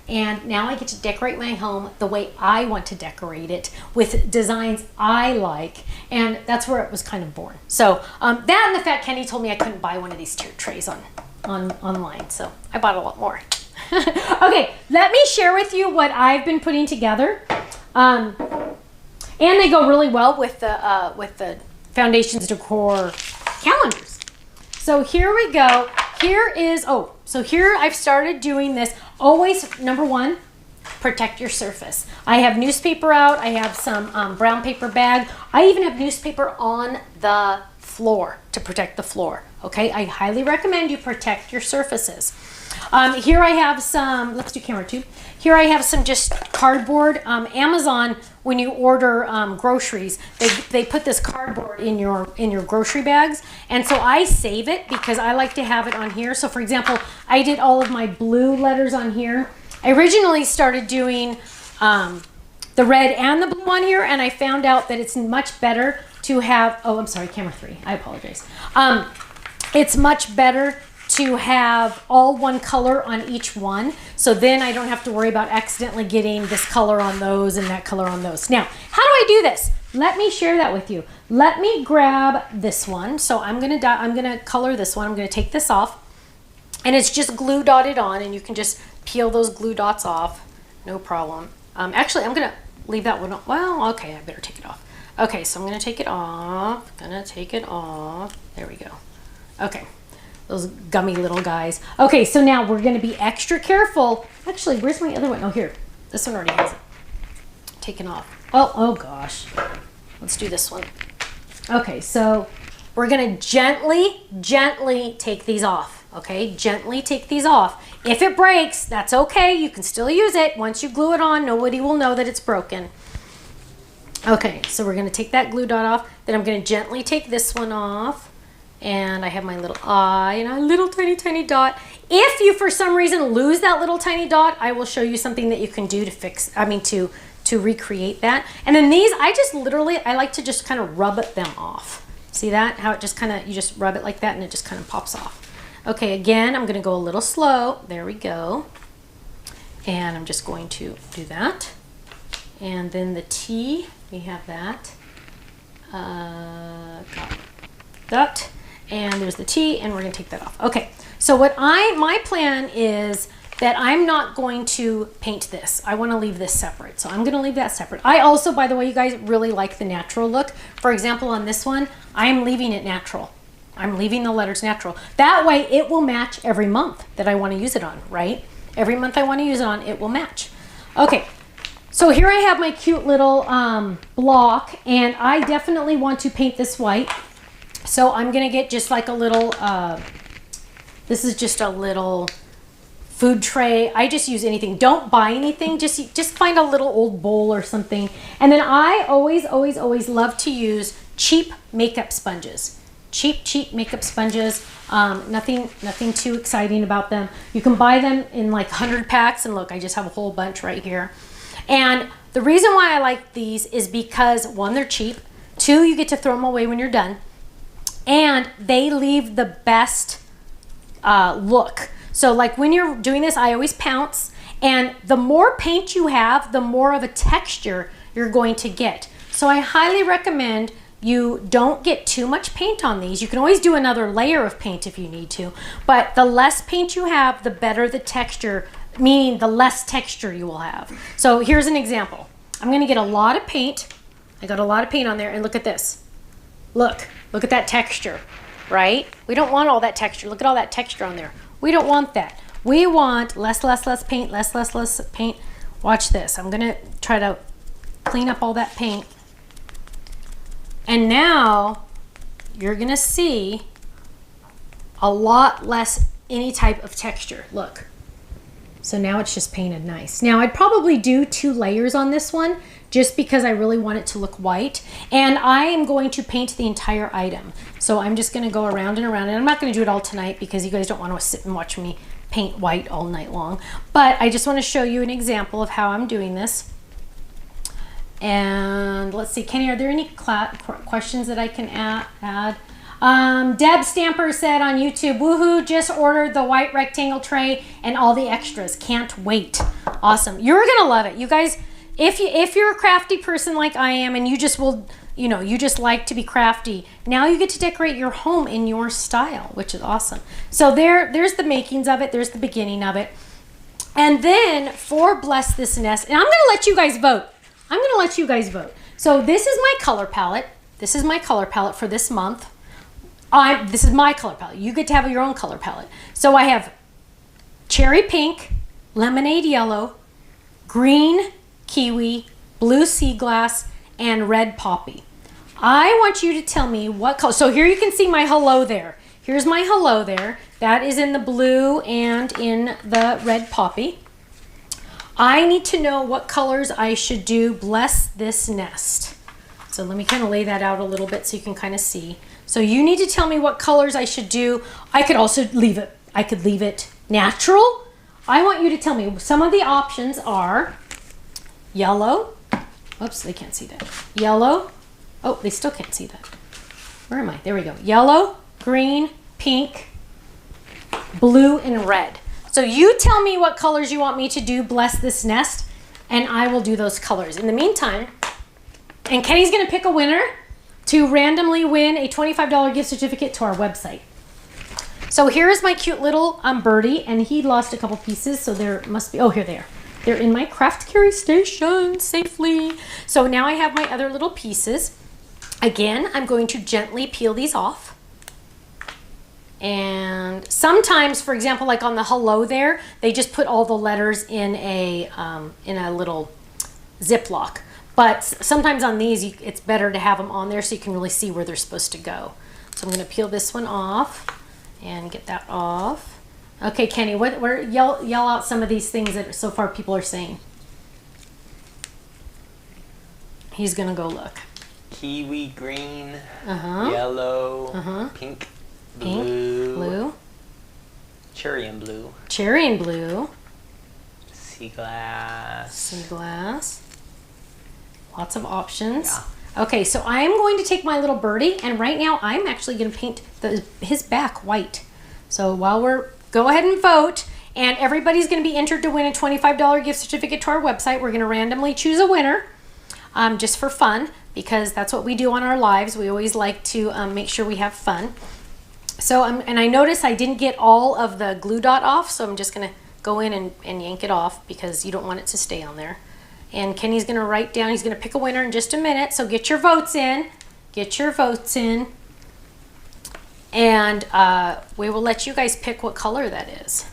And now I get to decorate my home the way I want to decorate it, with designs I like, and that's where it was kind of born. So that and the fact Kenny told me I couldn't buy one of these tiered trays online, so I bought a lot more. Okay, let me share with you what I've been putting together, and they go really well with the Foundations Decor calendars. So here we go. So here I've started doing this. Always, number one, protect your surface. I have newspaper out. I have some brown paper bag. I even have newspaper on the floor to protect the floor. Okay, I highly recommend you protect your surfaces. Here I have some, let's do camera 2. Here I have some just cardboard. Amazon, when you order groceries, they put this cardboard in your grocery bags, and so I save it because I like to have it on here. So for example, I did all of my blue letters on here. I originally started doing the red and the blue on here, and I found out that it's much better to have, oh, I'm sorry, camera 3, I apologize. It's much better to have all one color on each one, so then I don't have to worry about accidentally getting this color on those and that color on those. Now, how do I do this? Let me share that with you. Let me grab this one. So I'm gonna color this one. I'm gonna take this off, and it's just glue dotted on, and you can just peel those glue dots off, no problem. Actually, I'm gonna leave that one. Well, okay, I better take it off. Okay, so I'm gonna take it off. There we go. Okay. Those gummy little guys. Okay, so now we're gonna be extra careful. Actually, where's my other one? Oh, here. This one already has it taken off. Oh gosh. Let's do this one. Okay, so we're gonna gently take these off. Okay, gently take these off. If it breaks, that's okay. You can still use it. Once you glue it on, nobody will know that it's broken. Okay, so we're gonna take that glue dot off. Then I'm gonna gently take this one off. And I have my little eye and a little tiny dot. If you for some reason lose that little tiny dot, I will show you something that you can do to fix, to recreate that. And then these, I like to just kind of rub them off. See that? How it just kind of, you just rub it like that and it just kind of pops off. Okay, again, I'm gonna go a little slow. There we go. And I'm just going to do that. And then the T, we have that. Got that. And there's the T, and we're gonna take that off. Okay, so my plan is that I'm not going to paint this. I wanna leave this separate, so I'm gonna leave that separate. I also, by the way, you guys, really like the natural look. For example, on this one, I'm leaving it natural. I'm leaving the letters natural. That way, it will match every month that I wanna use it on, right? Every month I wanna use it on, it will match. Okay, so here I have my cute little block, and I definitely want to paint this white. So I'm gonna get just like a little, this is just a little food tray. I just use anything. Don't buy anything, just find a little old bowl or something. And then I always love to use cheap makeup sponges. Cheap makeup sponges. Nothing too exciting about them. You can buy them in like 100 packs, and look, I just have a whole bunch right here. And the reason why I like these is because, one, they're cheap. Two, you get to throw them away when you're done. And they leave the best look. So like when you're doing this, I always pounce. And the more paint you have, the more of a texture you're going to get. So I highly recommend you don't get too much paint on these. You can always do another layer of paint if you need to. But the less paint you have, the better the texture, meaning the less texture you will have. So here's an example. I'm going to get a lot of paint. I got a lot of paint on there, and look at this. Look at that texture, right? We don't want all that texture. Look at all that texture on there. We don't want that. We want less paint, less paint. Watch this. I'm going to try to clean up all that paint. And now you're going to see a lot less any type of texture. Look. So now it's just painted nice. Now I'd probably do 2 layers on this one just because I really want it to look white. And I am going to paint the entire item. So I'm just gonna go around and around, and I'm not gonna do it all tonight because you guys don't wanna sit and watch me paint white all night long. But I just wanna show you an example of how I'm doing this. And let's see, Kenny, are there any questions that I can add? Deb Stamper said on YouTube, woohoo, just ordered the white rectangle tray and all the extras. Can't wait. Awesome. You're going to love it. You guys, if you're a crafty person like I am and you just will, you just like to be crafty, now you get to decorate your home in your style, which is awesome. So there's the makings of it. There's the beginning of it. And then for Bless This Nest, and I'm going to let you guys vote. So this is my color palette. This is my color palette for this month. This is my color palette. You get to have your own color palette. So I have cherry pink, lemonade yellow, green kiwi, blue sea glass, and red poppy. I want you to tell me what color. So here you can see my hello there. Here's my hello there. That is in the blue and in the red poppy. I need to know what colors I should do Bless This Nest. So let me kind of lay that out a little bit so you can kind of see. So you need to tell me what colors I should do. I could also leave it natural. I want you to tell me. Some of the options are yellow. Oops, they can't see that. Yellow. Oh, they still can't see that. Where am I? There we go. Yellow, green, pink, blue, and red. So you tell me what colors you want me to do Bless This Nest, and I will do those colors. In the meantime, and Kenny's going to pick a winner to randomly win a $25 gift certificate to our website. So here's my cute little birdie, and he lost a couple pieces, so there must be, oh, here they are. They're in my craft carry station safely. So now I have my other little pieces. Again, I'm going to gently peel these off. And sometimes, for example, like on the hello there, they just put all the letters in a little Ziploc. But sometimes on these, it's better to have them on there so you can really see where they're supposed to go. So I'm going to peel this one off and get that off. Okay, Kenny, yell out some of these things that so far people are saying. He's going to go look. Kiwi green, yellow, pink, blue, cherry and blue, sea glass. Lots of options. Yeah. Okay, so I am going to take my little birdie, and right now I'm actually going to paint his back white. So go ahead and vote, and everybody's going to be entered to win a $25 gift certificate to our website. We're going to randomly choose a winner, just for fun, because that's what we do on our lives. We always like to make sure we have fun. So, and I noticed I didn't get all of the glue dot off, so I'm just going to go in and yank it off because you don't want it to stay on there. And Kenny's going to write down, he's going to pick a winner in just a minute. So get your votes in. And we will let you guys pick what color that is.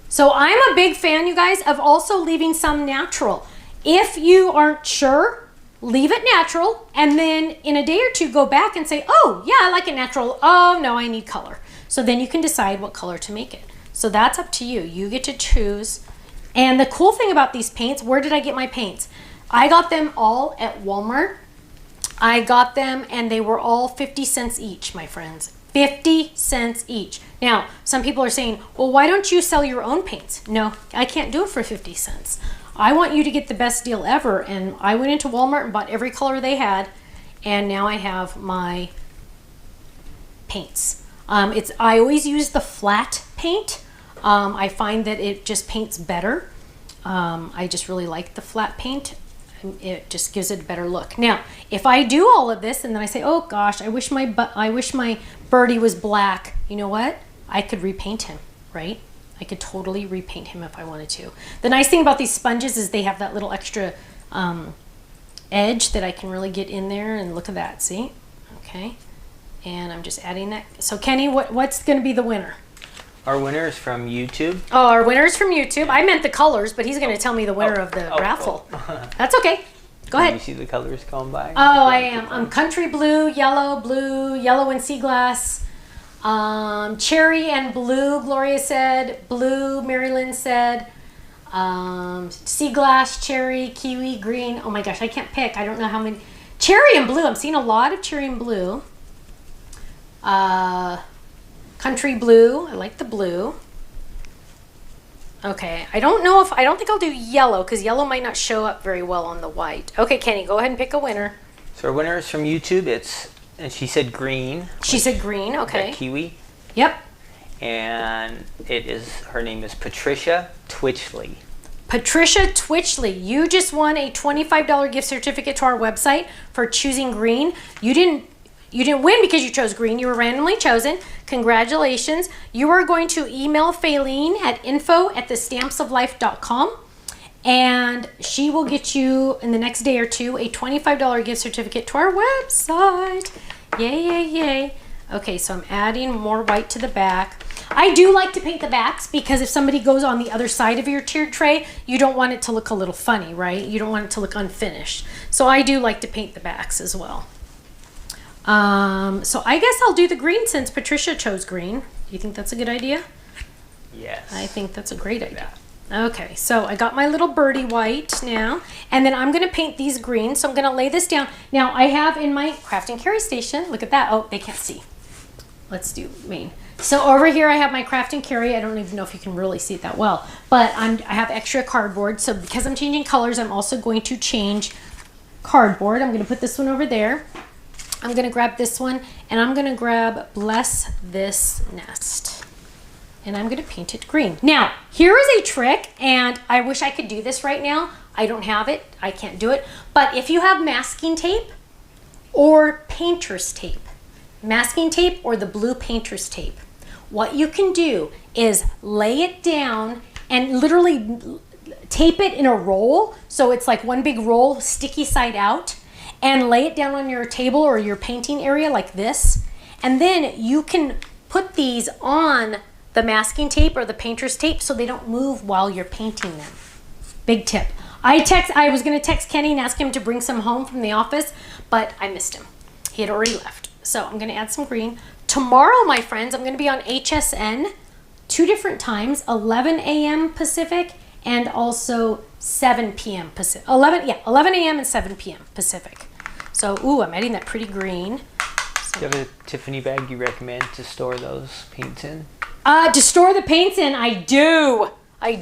So I'm a big fan, you guys, of also leaving some natural. If you aren't sure, leave it natural. And then in a day or two, go back and say, oh, yeah, I like it natural. Oh, no, I need color. So then you can decide what color to make it. So that's up to you. You get to choose. And the cool thing about these paints, where did I get my paints? I got them all at Walmart. I got them and they were all 50 cents each, my friends. 50 cents each. Now, some people are saying, well, why don't you sell your own paints? No, I can't do it for 50 cents. I want you to get the best deal ever. And I went into Walmart and bought every color they had. And now I have my paints. I always use the flat paint. I find that it just paints better. I just really like the flat paint. It just gives it a better look. Now, if I do all of this and then I say, oh gosh, I wish my birdie was black. You know what? I could repaint him, right? I could totally repaint him if I wanted to. The nice thing about these sponges is they have that little extra edge that I can really get in there, and look at that, see? Okay, and I'm just adding that. So Kenny, what's gonna be the winner? Our winner is from YouTube. Oh, our winner is from YouTube. I meant the colors, but he's gonna tell me the winner of the raffle. That's okay. Go ahead. You see the colors going by? Oh, I am. Country blue, yellow and sea glass, cherry and blue, Gloria said. Blue, Marilyn said. Sea glass, cherry, kiwi, green. Oh my gosh, I can't pick. I don't know how many. Cherry and blue. I'm seeing a lot of cherry and blue. Country blue. I like the blue. Okay, I don't think I'll do yellow because yellow might not show up very well on the white. Okay, Kenny, go ahead and pick a winner. So our winner is from YouTube. And she said green. She said green, okay. Kiwi. Yep. And her name is Patricia Twitchley. Patricia Twitchley, you just won a $25 gift certificate to our website for choosing green. You didn't win because you chose green. You were randomly chosen. Congratulations. You are going to email Faylene at info@thestampsoflife.com, and she will get you in the next day or two a $25 gift certificate to our website. Yay, yay, yay. Okay, so I'm adding more white to the back. I do like to paint the backs because if somebody goes on the other side of your tiered tray, you don't want it to look a little funny, right? You don't want it to look unfinished. So I do like to paint the backs as well. So I guess I'll do the green since Patricia chose green. Do you think that's a good idea? Yes. I think that's a great idea. Okay, so I got my little birdie white now, and then I'm going to paint these greens. So I'm going to lay this down. Now I have in my craft and carry station, look at that. Oh, they can't see. Let's do main. So over here I have my craft and carry. I don't even know if you can really see it that well, but I have extra cardboard. So because I'm changing colors, I'm also going to change cardboard. I'm going to put this one over there. I'm going to grab this one, and I'm going to grab Bless This Nest. And I'm going to paint it green. Now, here is a trick, and I wish I could do this right now. I don't have it. I can't do it. But if you have masking tape or painter's tape, masking tape or the blue painter's tape, what you can do is lay it down and literally tape it in a roll. So it's like one big roll, sticky side out, and lay it down on your table or your painting area like this. And then you can put these on the masking tape or the painter's tape so they don't move while you're painting them. Big tip. I was gonna text Kenny and ask him to bring some home from the office, but I missed him. He had already left. So I'm gonna add some green. Tomorrow, my friends, I'm gonna be on HSN 2 different times, 11 a.m. Pacific and also 7 p.m. Pacific. 11 a.m. and 7 p.m. Pacific. So, ooh, I'm adding that pretty green. Do you have a Tiffany bag you recommend to store those paints in? To store the paints in, I do. I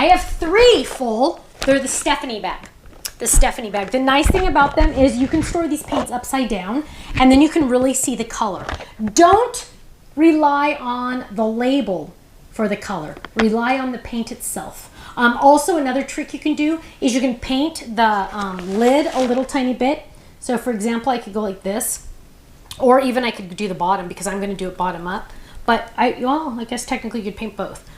have 3 full. They're the Stephanie bag. The nice thing about them is you can store these paints upside down, and then you can really see the color. Don't rely on the label for the color. Rely on the paint itself. Also, another trick you can do is you can paint the lid a little tiny bit. So for example, I could go like this, or even I could do the bottom because I'm going to do it bottom up. But I guess technically you could paint both.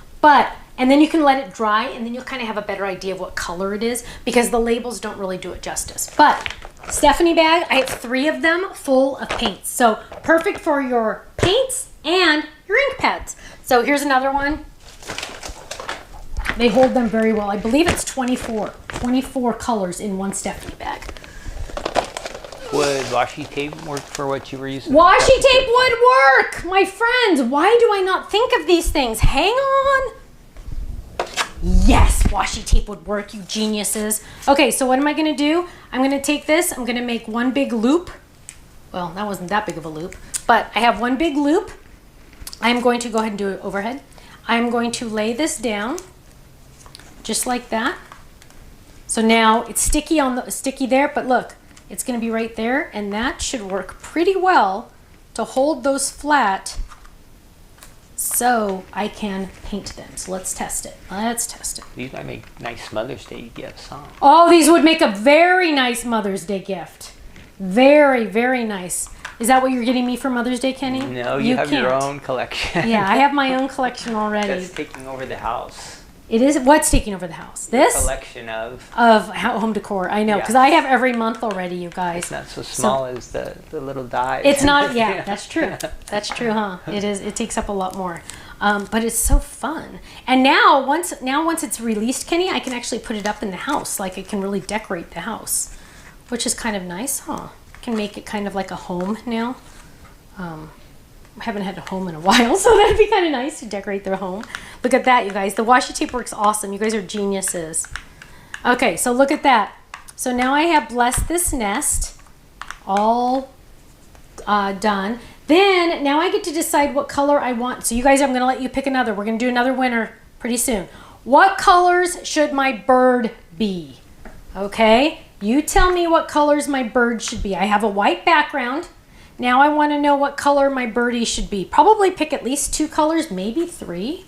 And then you can let it dry, and then you'll kind of have a better idea of what color it is because the labels don't really do it justice. But Stephanie bag, I have 3 of them full of paints. So perfect for your paints and your ink pads. So here's another one. They hold them very well. I believe it's 24 colors in one Stephanie bag. Would washi tape work for what you were using? Washi tape would work, my friends. Why do I not think of these things? Hang on. Yes, washi tape would work, you geniuses. Okay, so what am I gonna do? I'm gonna take this, I'm gonna make one big loop. Well, that wasn't that big of a loop, but I have one big loop. I'm going to go ahead and do it overhead. I'm going to lay this down. just like that. So now it's sticky there, but look, it's going to be right there, and that should work pretty well to hold those flat so I can paint them. So let's test it. Let's test it. These might make nice Mother's Day gifts, huh? Oh, these would make a very nice Mother's Day gift. Very, very nice. Is that what you're getting me for Mother's Day, Kenny? No, you have your own collection. Yeah, I have my own collection already. That's taking over the house. It is. What's taking over the house? This? Collection of home decor. I know, because I have every month already, you guys. It's not so small as the little die. It's not. Yeah, that's true. That's true, huh? It is. It takes up a lot more, but it's so fun. And now once it's released, Kenny, I can actually put it up in the house. Like it can really decorate the house, which is kind of nice, huh? Can make it kind of like a home now. I haven't had a home in a while, so that'd be kind of nice to decorate their home. Look at that, you guys. The washi tape works awesome. You guys are geniuses. Okay, so look at that. So now I have Bless This Nest all done. Then now I get to decide what color I want. So you guys, I'm going to let you pick another. We're going to do another winner pretty soon. What colors should my bird be? Okay, you tell me what colors my bird should be. I have a white background. Now I want to know what color my birdie should be. Probably pick at least 2 colors, maybe 3.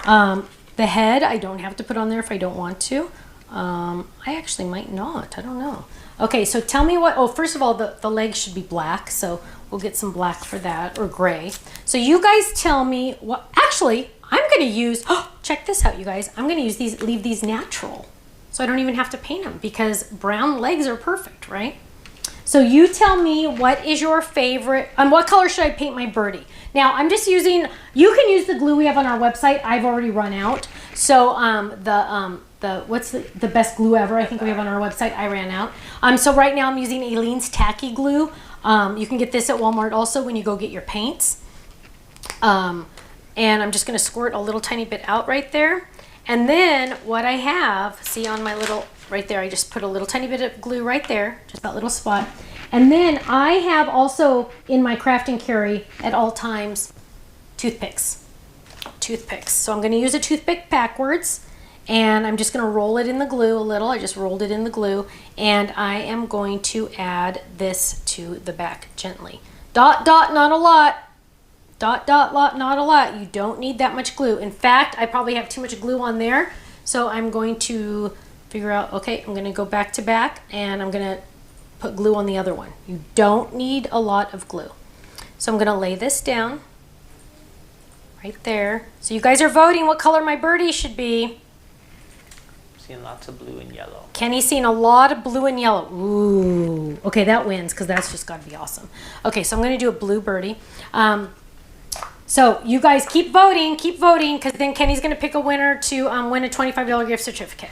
The head, I don't have to put on there if I don't want to. I actually might not. I don't know. Okay, so tell me what... Oh, first of all, the legs should be black, so we'll get some black for that, or gray. So you guys tell me what... Actually, I'm going to use... Oh, check this out, you guys. I'm going to use these, leave these natural, so I don't even have to paint them, because brown legs are perfect, right? So you tell me what is your favorite, what color should I paint my birdie? Now I'm just using, you can use the glue we have on our website. I've already run out. So what's the best glue ever I think we have on our website, I ran out. So right now I'm using Aleene's Tacky Glue. You can get this at Walmart also when you go get your paints. And I'm just gonna squirt a little tiny bit out right there. And then what I have, see on my little, right there, I just put a little tiny bit of glue right there, just that little spot. And then I have also in my craft and carry at all times toothpicks. So I'm going to use a toothpick backwards, and I'm just going to roll it in the glue a little. I just rolled it in the glue, and I am going to add this to the back gently. Dot, dot, not a lot. Dot, dot, lot, not a lot. You don't need that much glue. In fact, I probably have too much glue on there, so I'm going to figure out, okay, I'm going to go back to back, and I'm going to put glue on the other one. You don't need a lot of glue. So I'm going to lay this down right there. So you guys are voting what color my birdie should be. Seeing lots of blue and yellow. Kenny's seen a lot of blue and yellow. Ooh. Okay, that wins because that's just got to be awesome. Okay, so I'm going to do a blue birdie. So you guys keep voting because then Kenny's going to pick a winner to win a $25 gift certificate.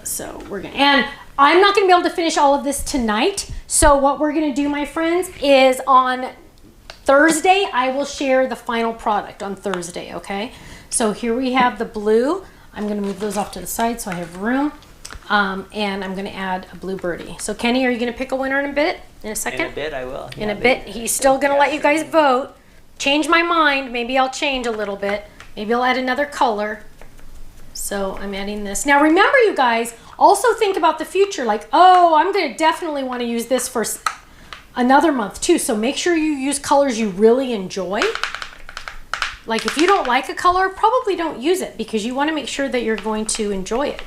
So we're going to, and I'm not going to be able to finish all of this tonight. So what we're going to do, my friends, is on Thursday, I will share the final product on Thursday, okay? So here we have the blue. I'm going to move those off to the side so I have room. And I'm going to add a blue birdie. So Kenny, are you going to pick a winner in a bit? In a second? In a bit, I will. In a bit. He's still going to let you guys vote. Change my mind. Maybe I'll change a little bit. Maybe I'll add another color. So I'm adding this. Now remember, you guys, also think about the future. Like, oh, I'm going to definitely want to use this for another month too. So make sure you use colors you really enjoy. Like if you don't like a color, probably don't use it because you want to make sure that you're going to enjoy it.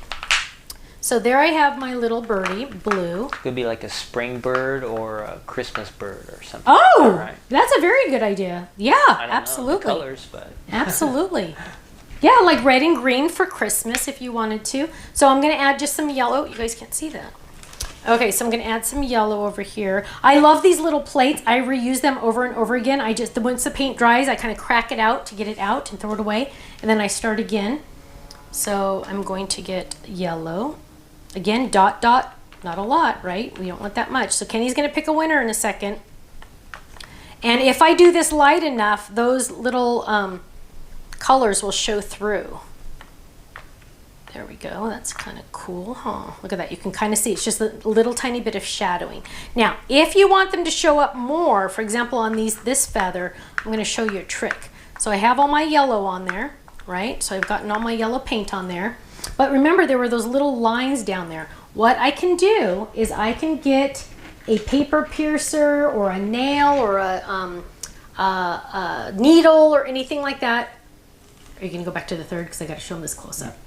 So there I have my little birdie, blue. Could be like a spring bird or a Christmas bird or something. Oh, like that, right? That's a very good idea. Yeah, I don't absolutely. know the colors, but Absolutely. Yeah, like red and green for Christmas if you wanted to. So I'm going to add just some yellow. You guys can't see that. Okay, so I'm going to add some yellow over here. I love these little plates. I reuse them over and over again. Once the paint dries, I kind of crack it out to get it out and throw it away. And then I start again. So I'm going to get yellow. Again, dot, dot, not a lot, right? We don't want that much. So Kenny's going to pick a winner in a second. And if I do this light enough, those little colors will show through. There we go. That's kind of cool, huh? Look at that. You can kind of see it's just a little tiny bit of shadowing. Now, if you want them to show up more, for example, on this feather, I'm going to show you a trick. So I have all my yellow on there. right? So I've gotten all my yellow paint on there. But remember, there were those little lines down there. What I can do is I can get a paper piercer or a nail or a needle or anything like that. Are you gonna go back to the third? Because I gotta show them this close up.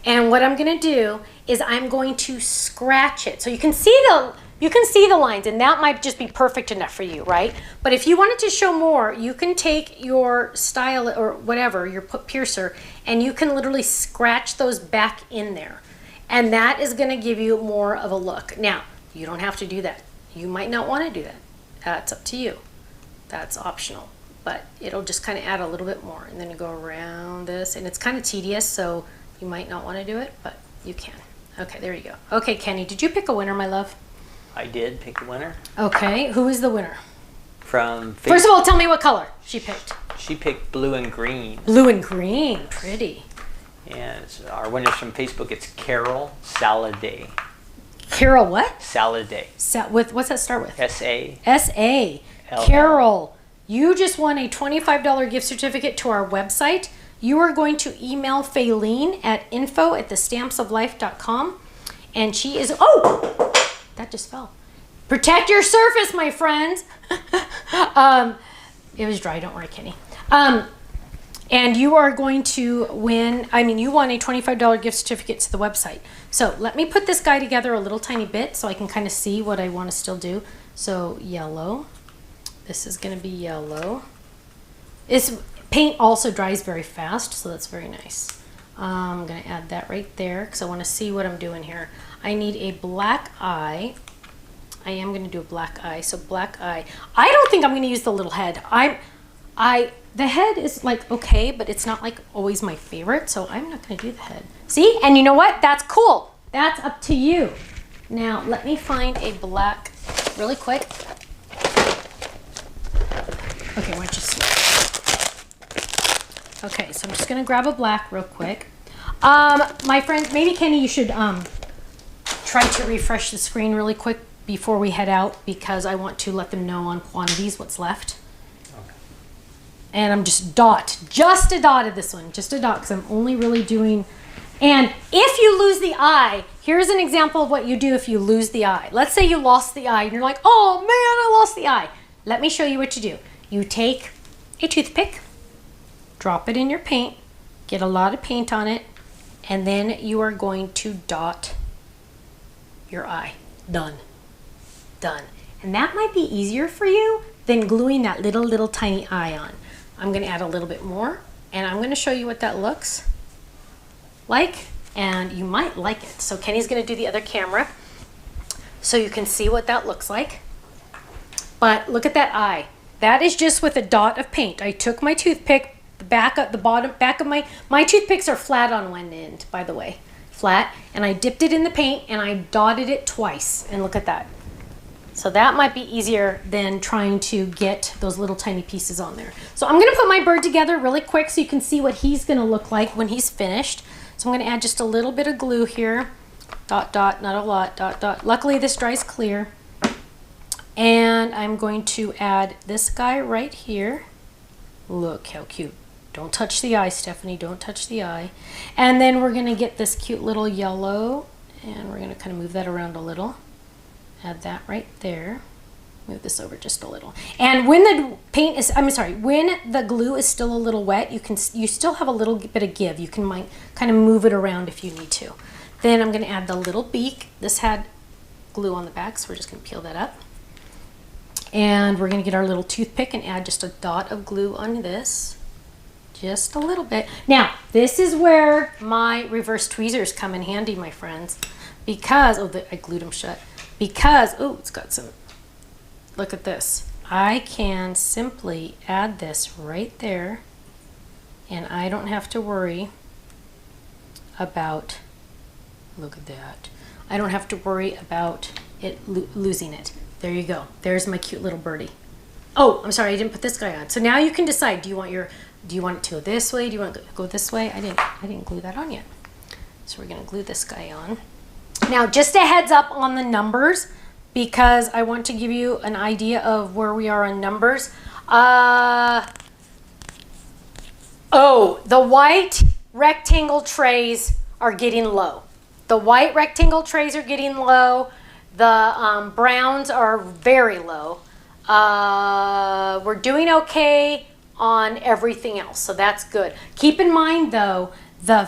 And what I'm gonna do is I'm going to scratch it. So you can see the lines, and that might just be perfect enough for you, right? But if you wanted to show more, you can take your style or whatever, your piercer, and you can literally scratch those back in there. And that is gonna give you more of a look. Now, you don't have to do that. You might not wanna do that. That's up to you. That's optional. But it'll just kind of add a little bit more. And then you go around this, and it's kind of tedious, so you might not want to do it, but you can. Okay, there you go. Okay, Kenny, did you pick a winner, my love? I did pick a winner. Okay, who is the winner? From First of all, tell me what color she picked. She picked blue and green. Blue and green, pretty. And our winner's from Facebook. It's Carol Saladay. Carol what? Saladay. What's that start with? S-A. S-A. L-L. Carol, you just won a $25 gift certificate to our website. You are going to email Faylene at info@thestampsoflife.com. And she is, oh, that just fell. Protect your surface, my friends. It was dry, don't worry, Kenny. And you are going to win, you won a $25 gift certificate to the website. So let me put this guy together a little tiny bit so I can kind of see what I want to still do. So yellow, this is going to be yellow. This paint also dries very fast, so that's very nice. I'm going to add that right there because I want to see what I'm doing here. I need a black eye. I am going to do a black eye, so black eye. I don't think I'm going to use the little head. The head is like okay, but it's not like always my favorite, so I'm not going to do the head. See? And you know what? That's cool. That's up to you. Now, let me find a black really quick. Okay, why don't you switch? Okay, so I'm just going to grab a black real quick. My friends, maybe Kenny, you should try to refresh the screen really quick before we head out because I want to let them know on quantities what's left. And I'm just a dot of this one, just a dot, because I'm only really doing, and if you lose the eye, here's an example of what you do if you lose the eye. Let's say you lost the eye and you're like, oh man, I lost the eye. Let me show you what to do. You take a toothpick, drop it in your paint, get a lot of paint on it, and then you are going to dot your eye. Done. Done. And that might be easier for you than gluing that little tiny eye on. I'm going to add a little bit more, and I'm going to show you what that looks like, and you might like it. So Kenny's going to do the other camera so you can see what that looks like. But look at that eye. That is just with a dot of paint. I took my toothpick, back of my toothpicks are flat on one end, by the way, flat, and I dipped it in the paint and I dotted it twice, and look at that. So that might be easier than trying to get those little tiny pieces on there. So I'm gonna put my bird together really quick so you can see what he's gonna look like when he's finished. So I'm gonna add just a little bit of glue here. Dot, dot, not a lot, dot, dot. Luckily this dries clear. And I'm going to add this guy right here. Look how cute. Don't touch the eye, Stephanie, don't touch the eye. And then we're gonna get this cute little yellow, and we're gonna kind of move that around a little. Add that right there. Move this over just a little. And when the paint is, when the glue is still a little wet, you still have a little bit of give. You can kind of move it around if you need to. Then I'm gonna add the little beak. This had glue on the back, so we're just gonna peel that up. And we're gonna get our little toothpick and add just a dot of glue on this. Just a little bit. Now, this is where my reverse tweezers come in handy, my friends, because, I glued them shut. Because, it's got some, look at this. I can simply add this right there, and I don't have to worry about, look at that. I don't have to worry about it losing it. There you go. There's my cute little birdie. Oh, I'm sorry, I didn't put this guy on. So now you can decide, do you want it to go this way? Do you want it to go this way? I didn't glue that on yet. So we're gonna glue this guy on. Now, just a heads up on the numbers, because I want to give you an idea of where we are on numbers. Oh, the white rectangle trays are getting low. The white rectangle trays are getting low. The browns are very low. We're doing okay on everything else, so that's good. Keep in mind though, the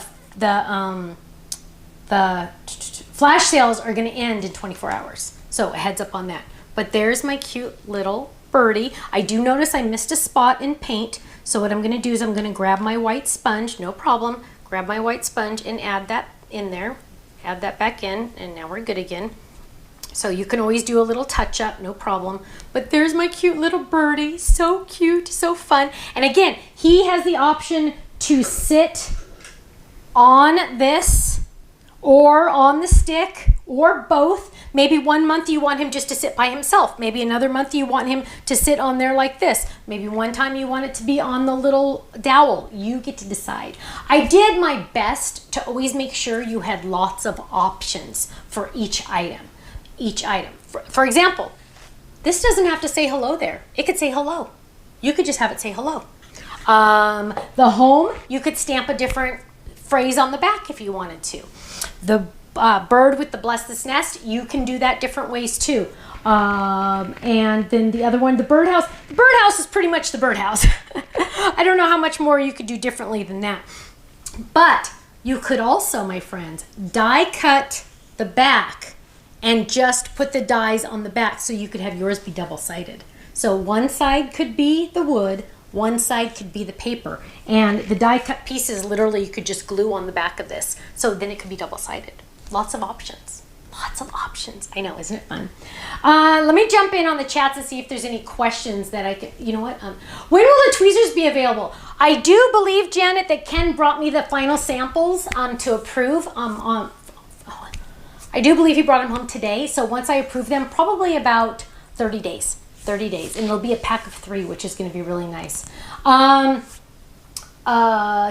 flash sales are going to end in 24 hours. So a heads up on that. But there's my cute little birdie. I do notice I missed a spot in paint. So what I'm going to do is I'm going to grab my white sponge, no problem. Grab my white sponge and add that in there. Add that back in, and now we're good again. So you can always do a little touch up, no problem. But there's my cute little birdie. So cute, so fun. And again, he has the option to sit on this or on the stick or both. Maybe one month you want him just to sit by himself. Maybe another month you want him to sit on there like this. Maybe one time you want it to be on the little dowel. You get to decide. I did my best to always make sure you had lots of options for each item. For example, this doesn't have to say hello there. It could say hello. You could just have it say hello. The home, you could stamp a different phrase on the back if you wanted to. The bird with the bless this nest, you can do that different ways too. And then the other one, the birdhouse. The birdhouse is pretty much the birdhouse. I don't know how much more you could do differently than that. But you could also, my friends, die cut the back and just put the dies on the back so you could have yours be double-sided. So one side could be the wood, one side could be the paper, and the die cut pieces literally you could just glue on the back of this. So then it could be double-sided. Lots of options. Lots of options. I know, isn't it fun? Let me jump in on the chats and see if there's any questions that I could, you know what? When will the tweezers be available? I do believe, Janet, that Ken brought me the final samples to approve. I do believe he brought them home today. So once I approve them, probably about 30 days. 30 days. And it'll be a pack of 3, which is going to be really nice.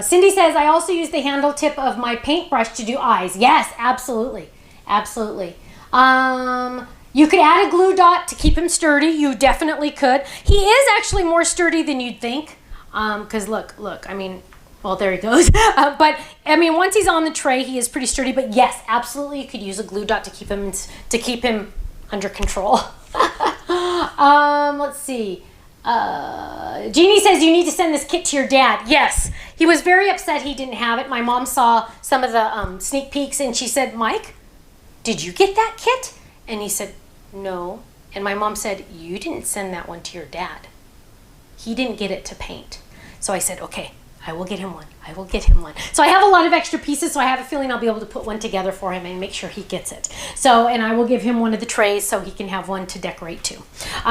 Cindy says, I also use the handle tip of my paintbrush to do eyes. Yes, absolutely. Absolutely. You could add a glue dot to keep him sturdy. You definitely could. He is actually more sturdy than you'd think. Because look, I mean, well, there he goes. But I mean, once he's on the tray, he is pretty sturdy. But yes, absolutely, you could use a glue dot to keep him under control. Let's see. Jeannie says you need to send this kit to your dad. Yes, he was very upset he didn't have it. My mom saw some of the sneak peeks and she said, Mike, did you get that kit? And he said, no. And my mom said, you didn't send that one to your dad. He didn't get it to paint. So I said, okay, I will get him one. I will get him one. So I have a lot of extra pieces, so I have a feeling I'll be able to put one together for him and make sure he gets it. So, and I will give him one of the trays so he can have one to decorate too.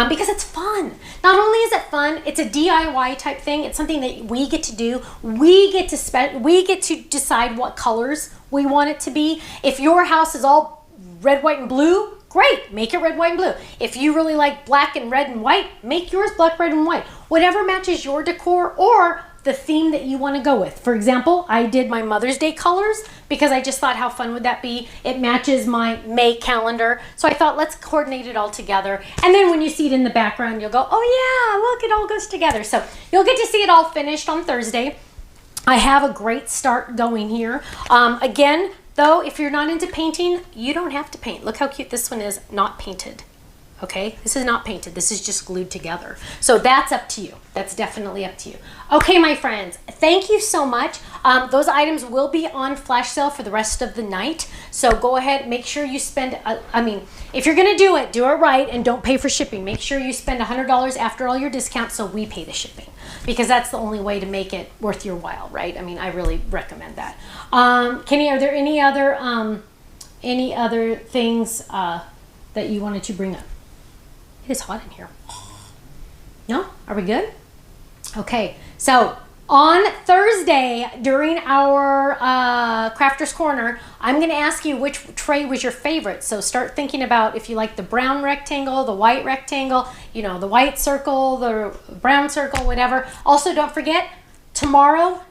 Because it's fun. Not only is it fun, it's a DIY type thing. It's something that we get to do. We get to decide what colors we want it to be. If your house is all red, white, and blue, great, make it red, white, and blue. If you really like black and red and white, make yours black, red, and white. Whatever matches your decor or the theme that you want to go with. For example, I did my Mother's Day colors because I just thought how fun would that be. It matches my May calendar. So I thought let's coordinate it all together. And then when you see it in the background, you'll go, oh yeah, look, it all goes together. So you'll get to see it all finished on Thursday. I have a great start going here. Again, though, if you're not into painting, you don't have to paint. Look how cute this one is, not painted. Okay, this is not painted. This is just glued together. So that's up to you. That's definitely up to you. Okay, my friends, thank you so much. Those items will be on flash sale for the rest of the night. So go ahead, make sure you spend, if you're gonna do it right and don't pay for shipping. Make sure you spend $100 after all your discounts so we pay the shipping. Because that's the only way to make it worth your while, right? I mean, I really recommend that. Kenny, are there any other things that you wanted to bring up? It is hot in here. No? Are we good? Okay, so on Thursday during our Crafter's Corner, I'm going to ask you which tray was your favorite. So start thinking about if you like the brown rectangle, the white rectangle, you know, the white circle, the brown circle, whatever. Also, don't forget, tomorrow,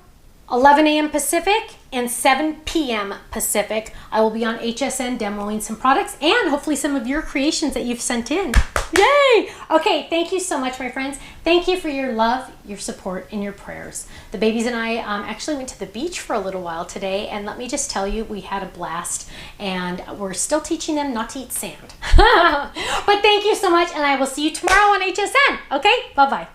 11 a.m. Pacific and 7 p.m. Pacific, I will be on HSN demoing some products and hopefully some of your creations that you've sent in. Yay! Okay, thank you so much, my friends. Thank you for your love, your support, and your prayers. The babies and I actually went to the beach for a little while today, and let me just tell you, we had a blast, and we're still teaching them not to eat sand. But thank you so much, and I will see you tomorrow on HSN. Okay, bye-bye.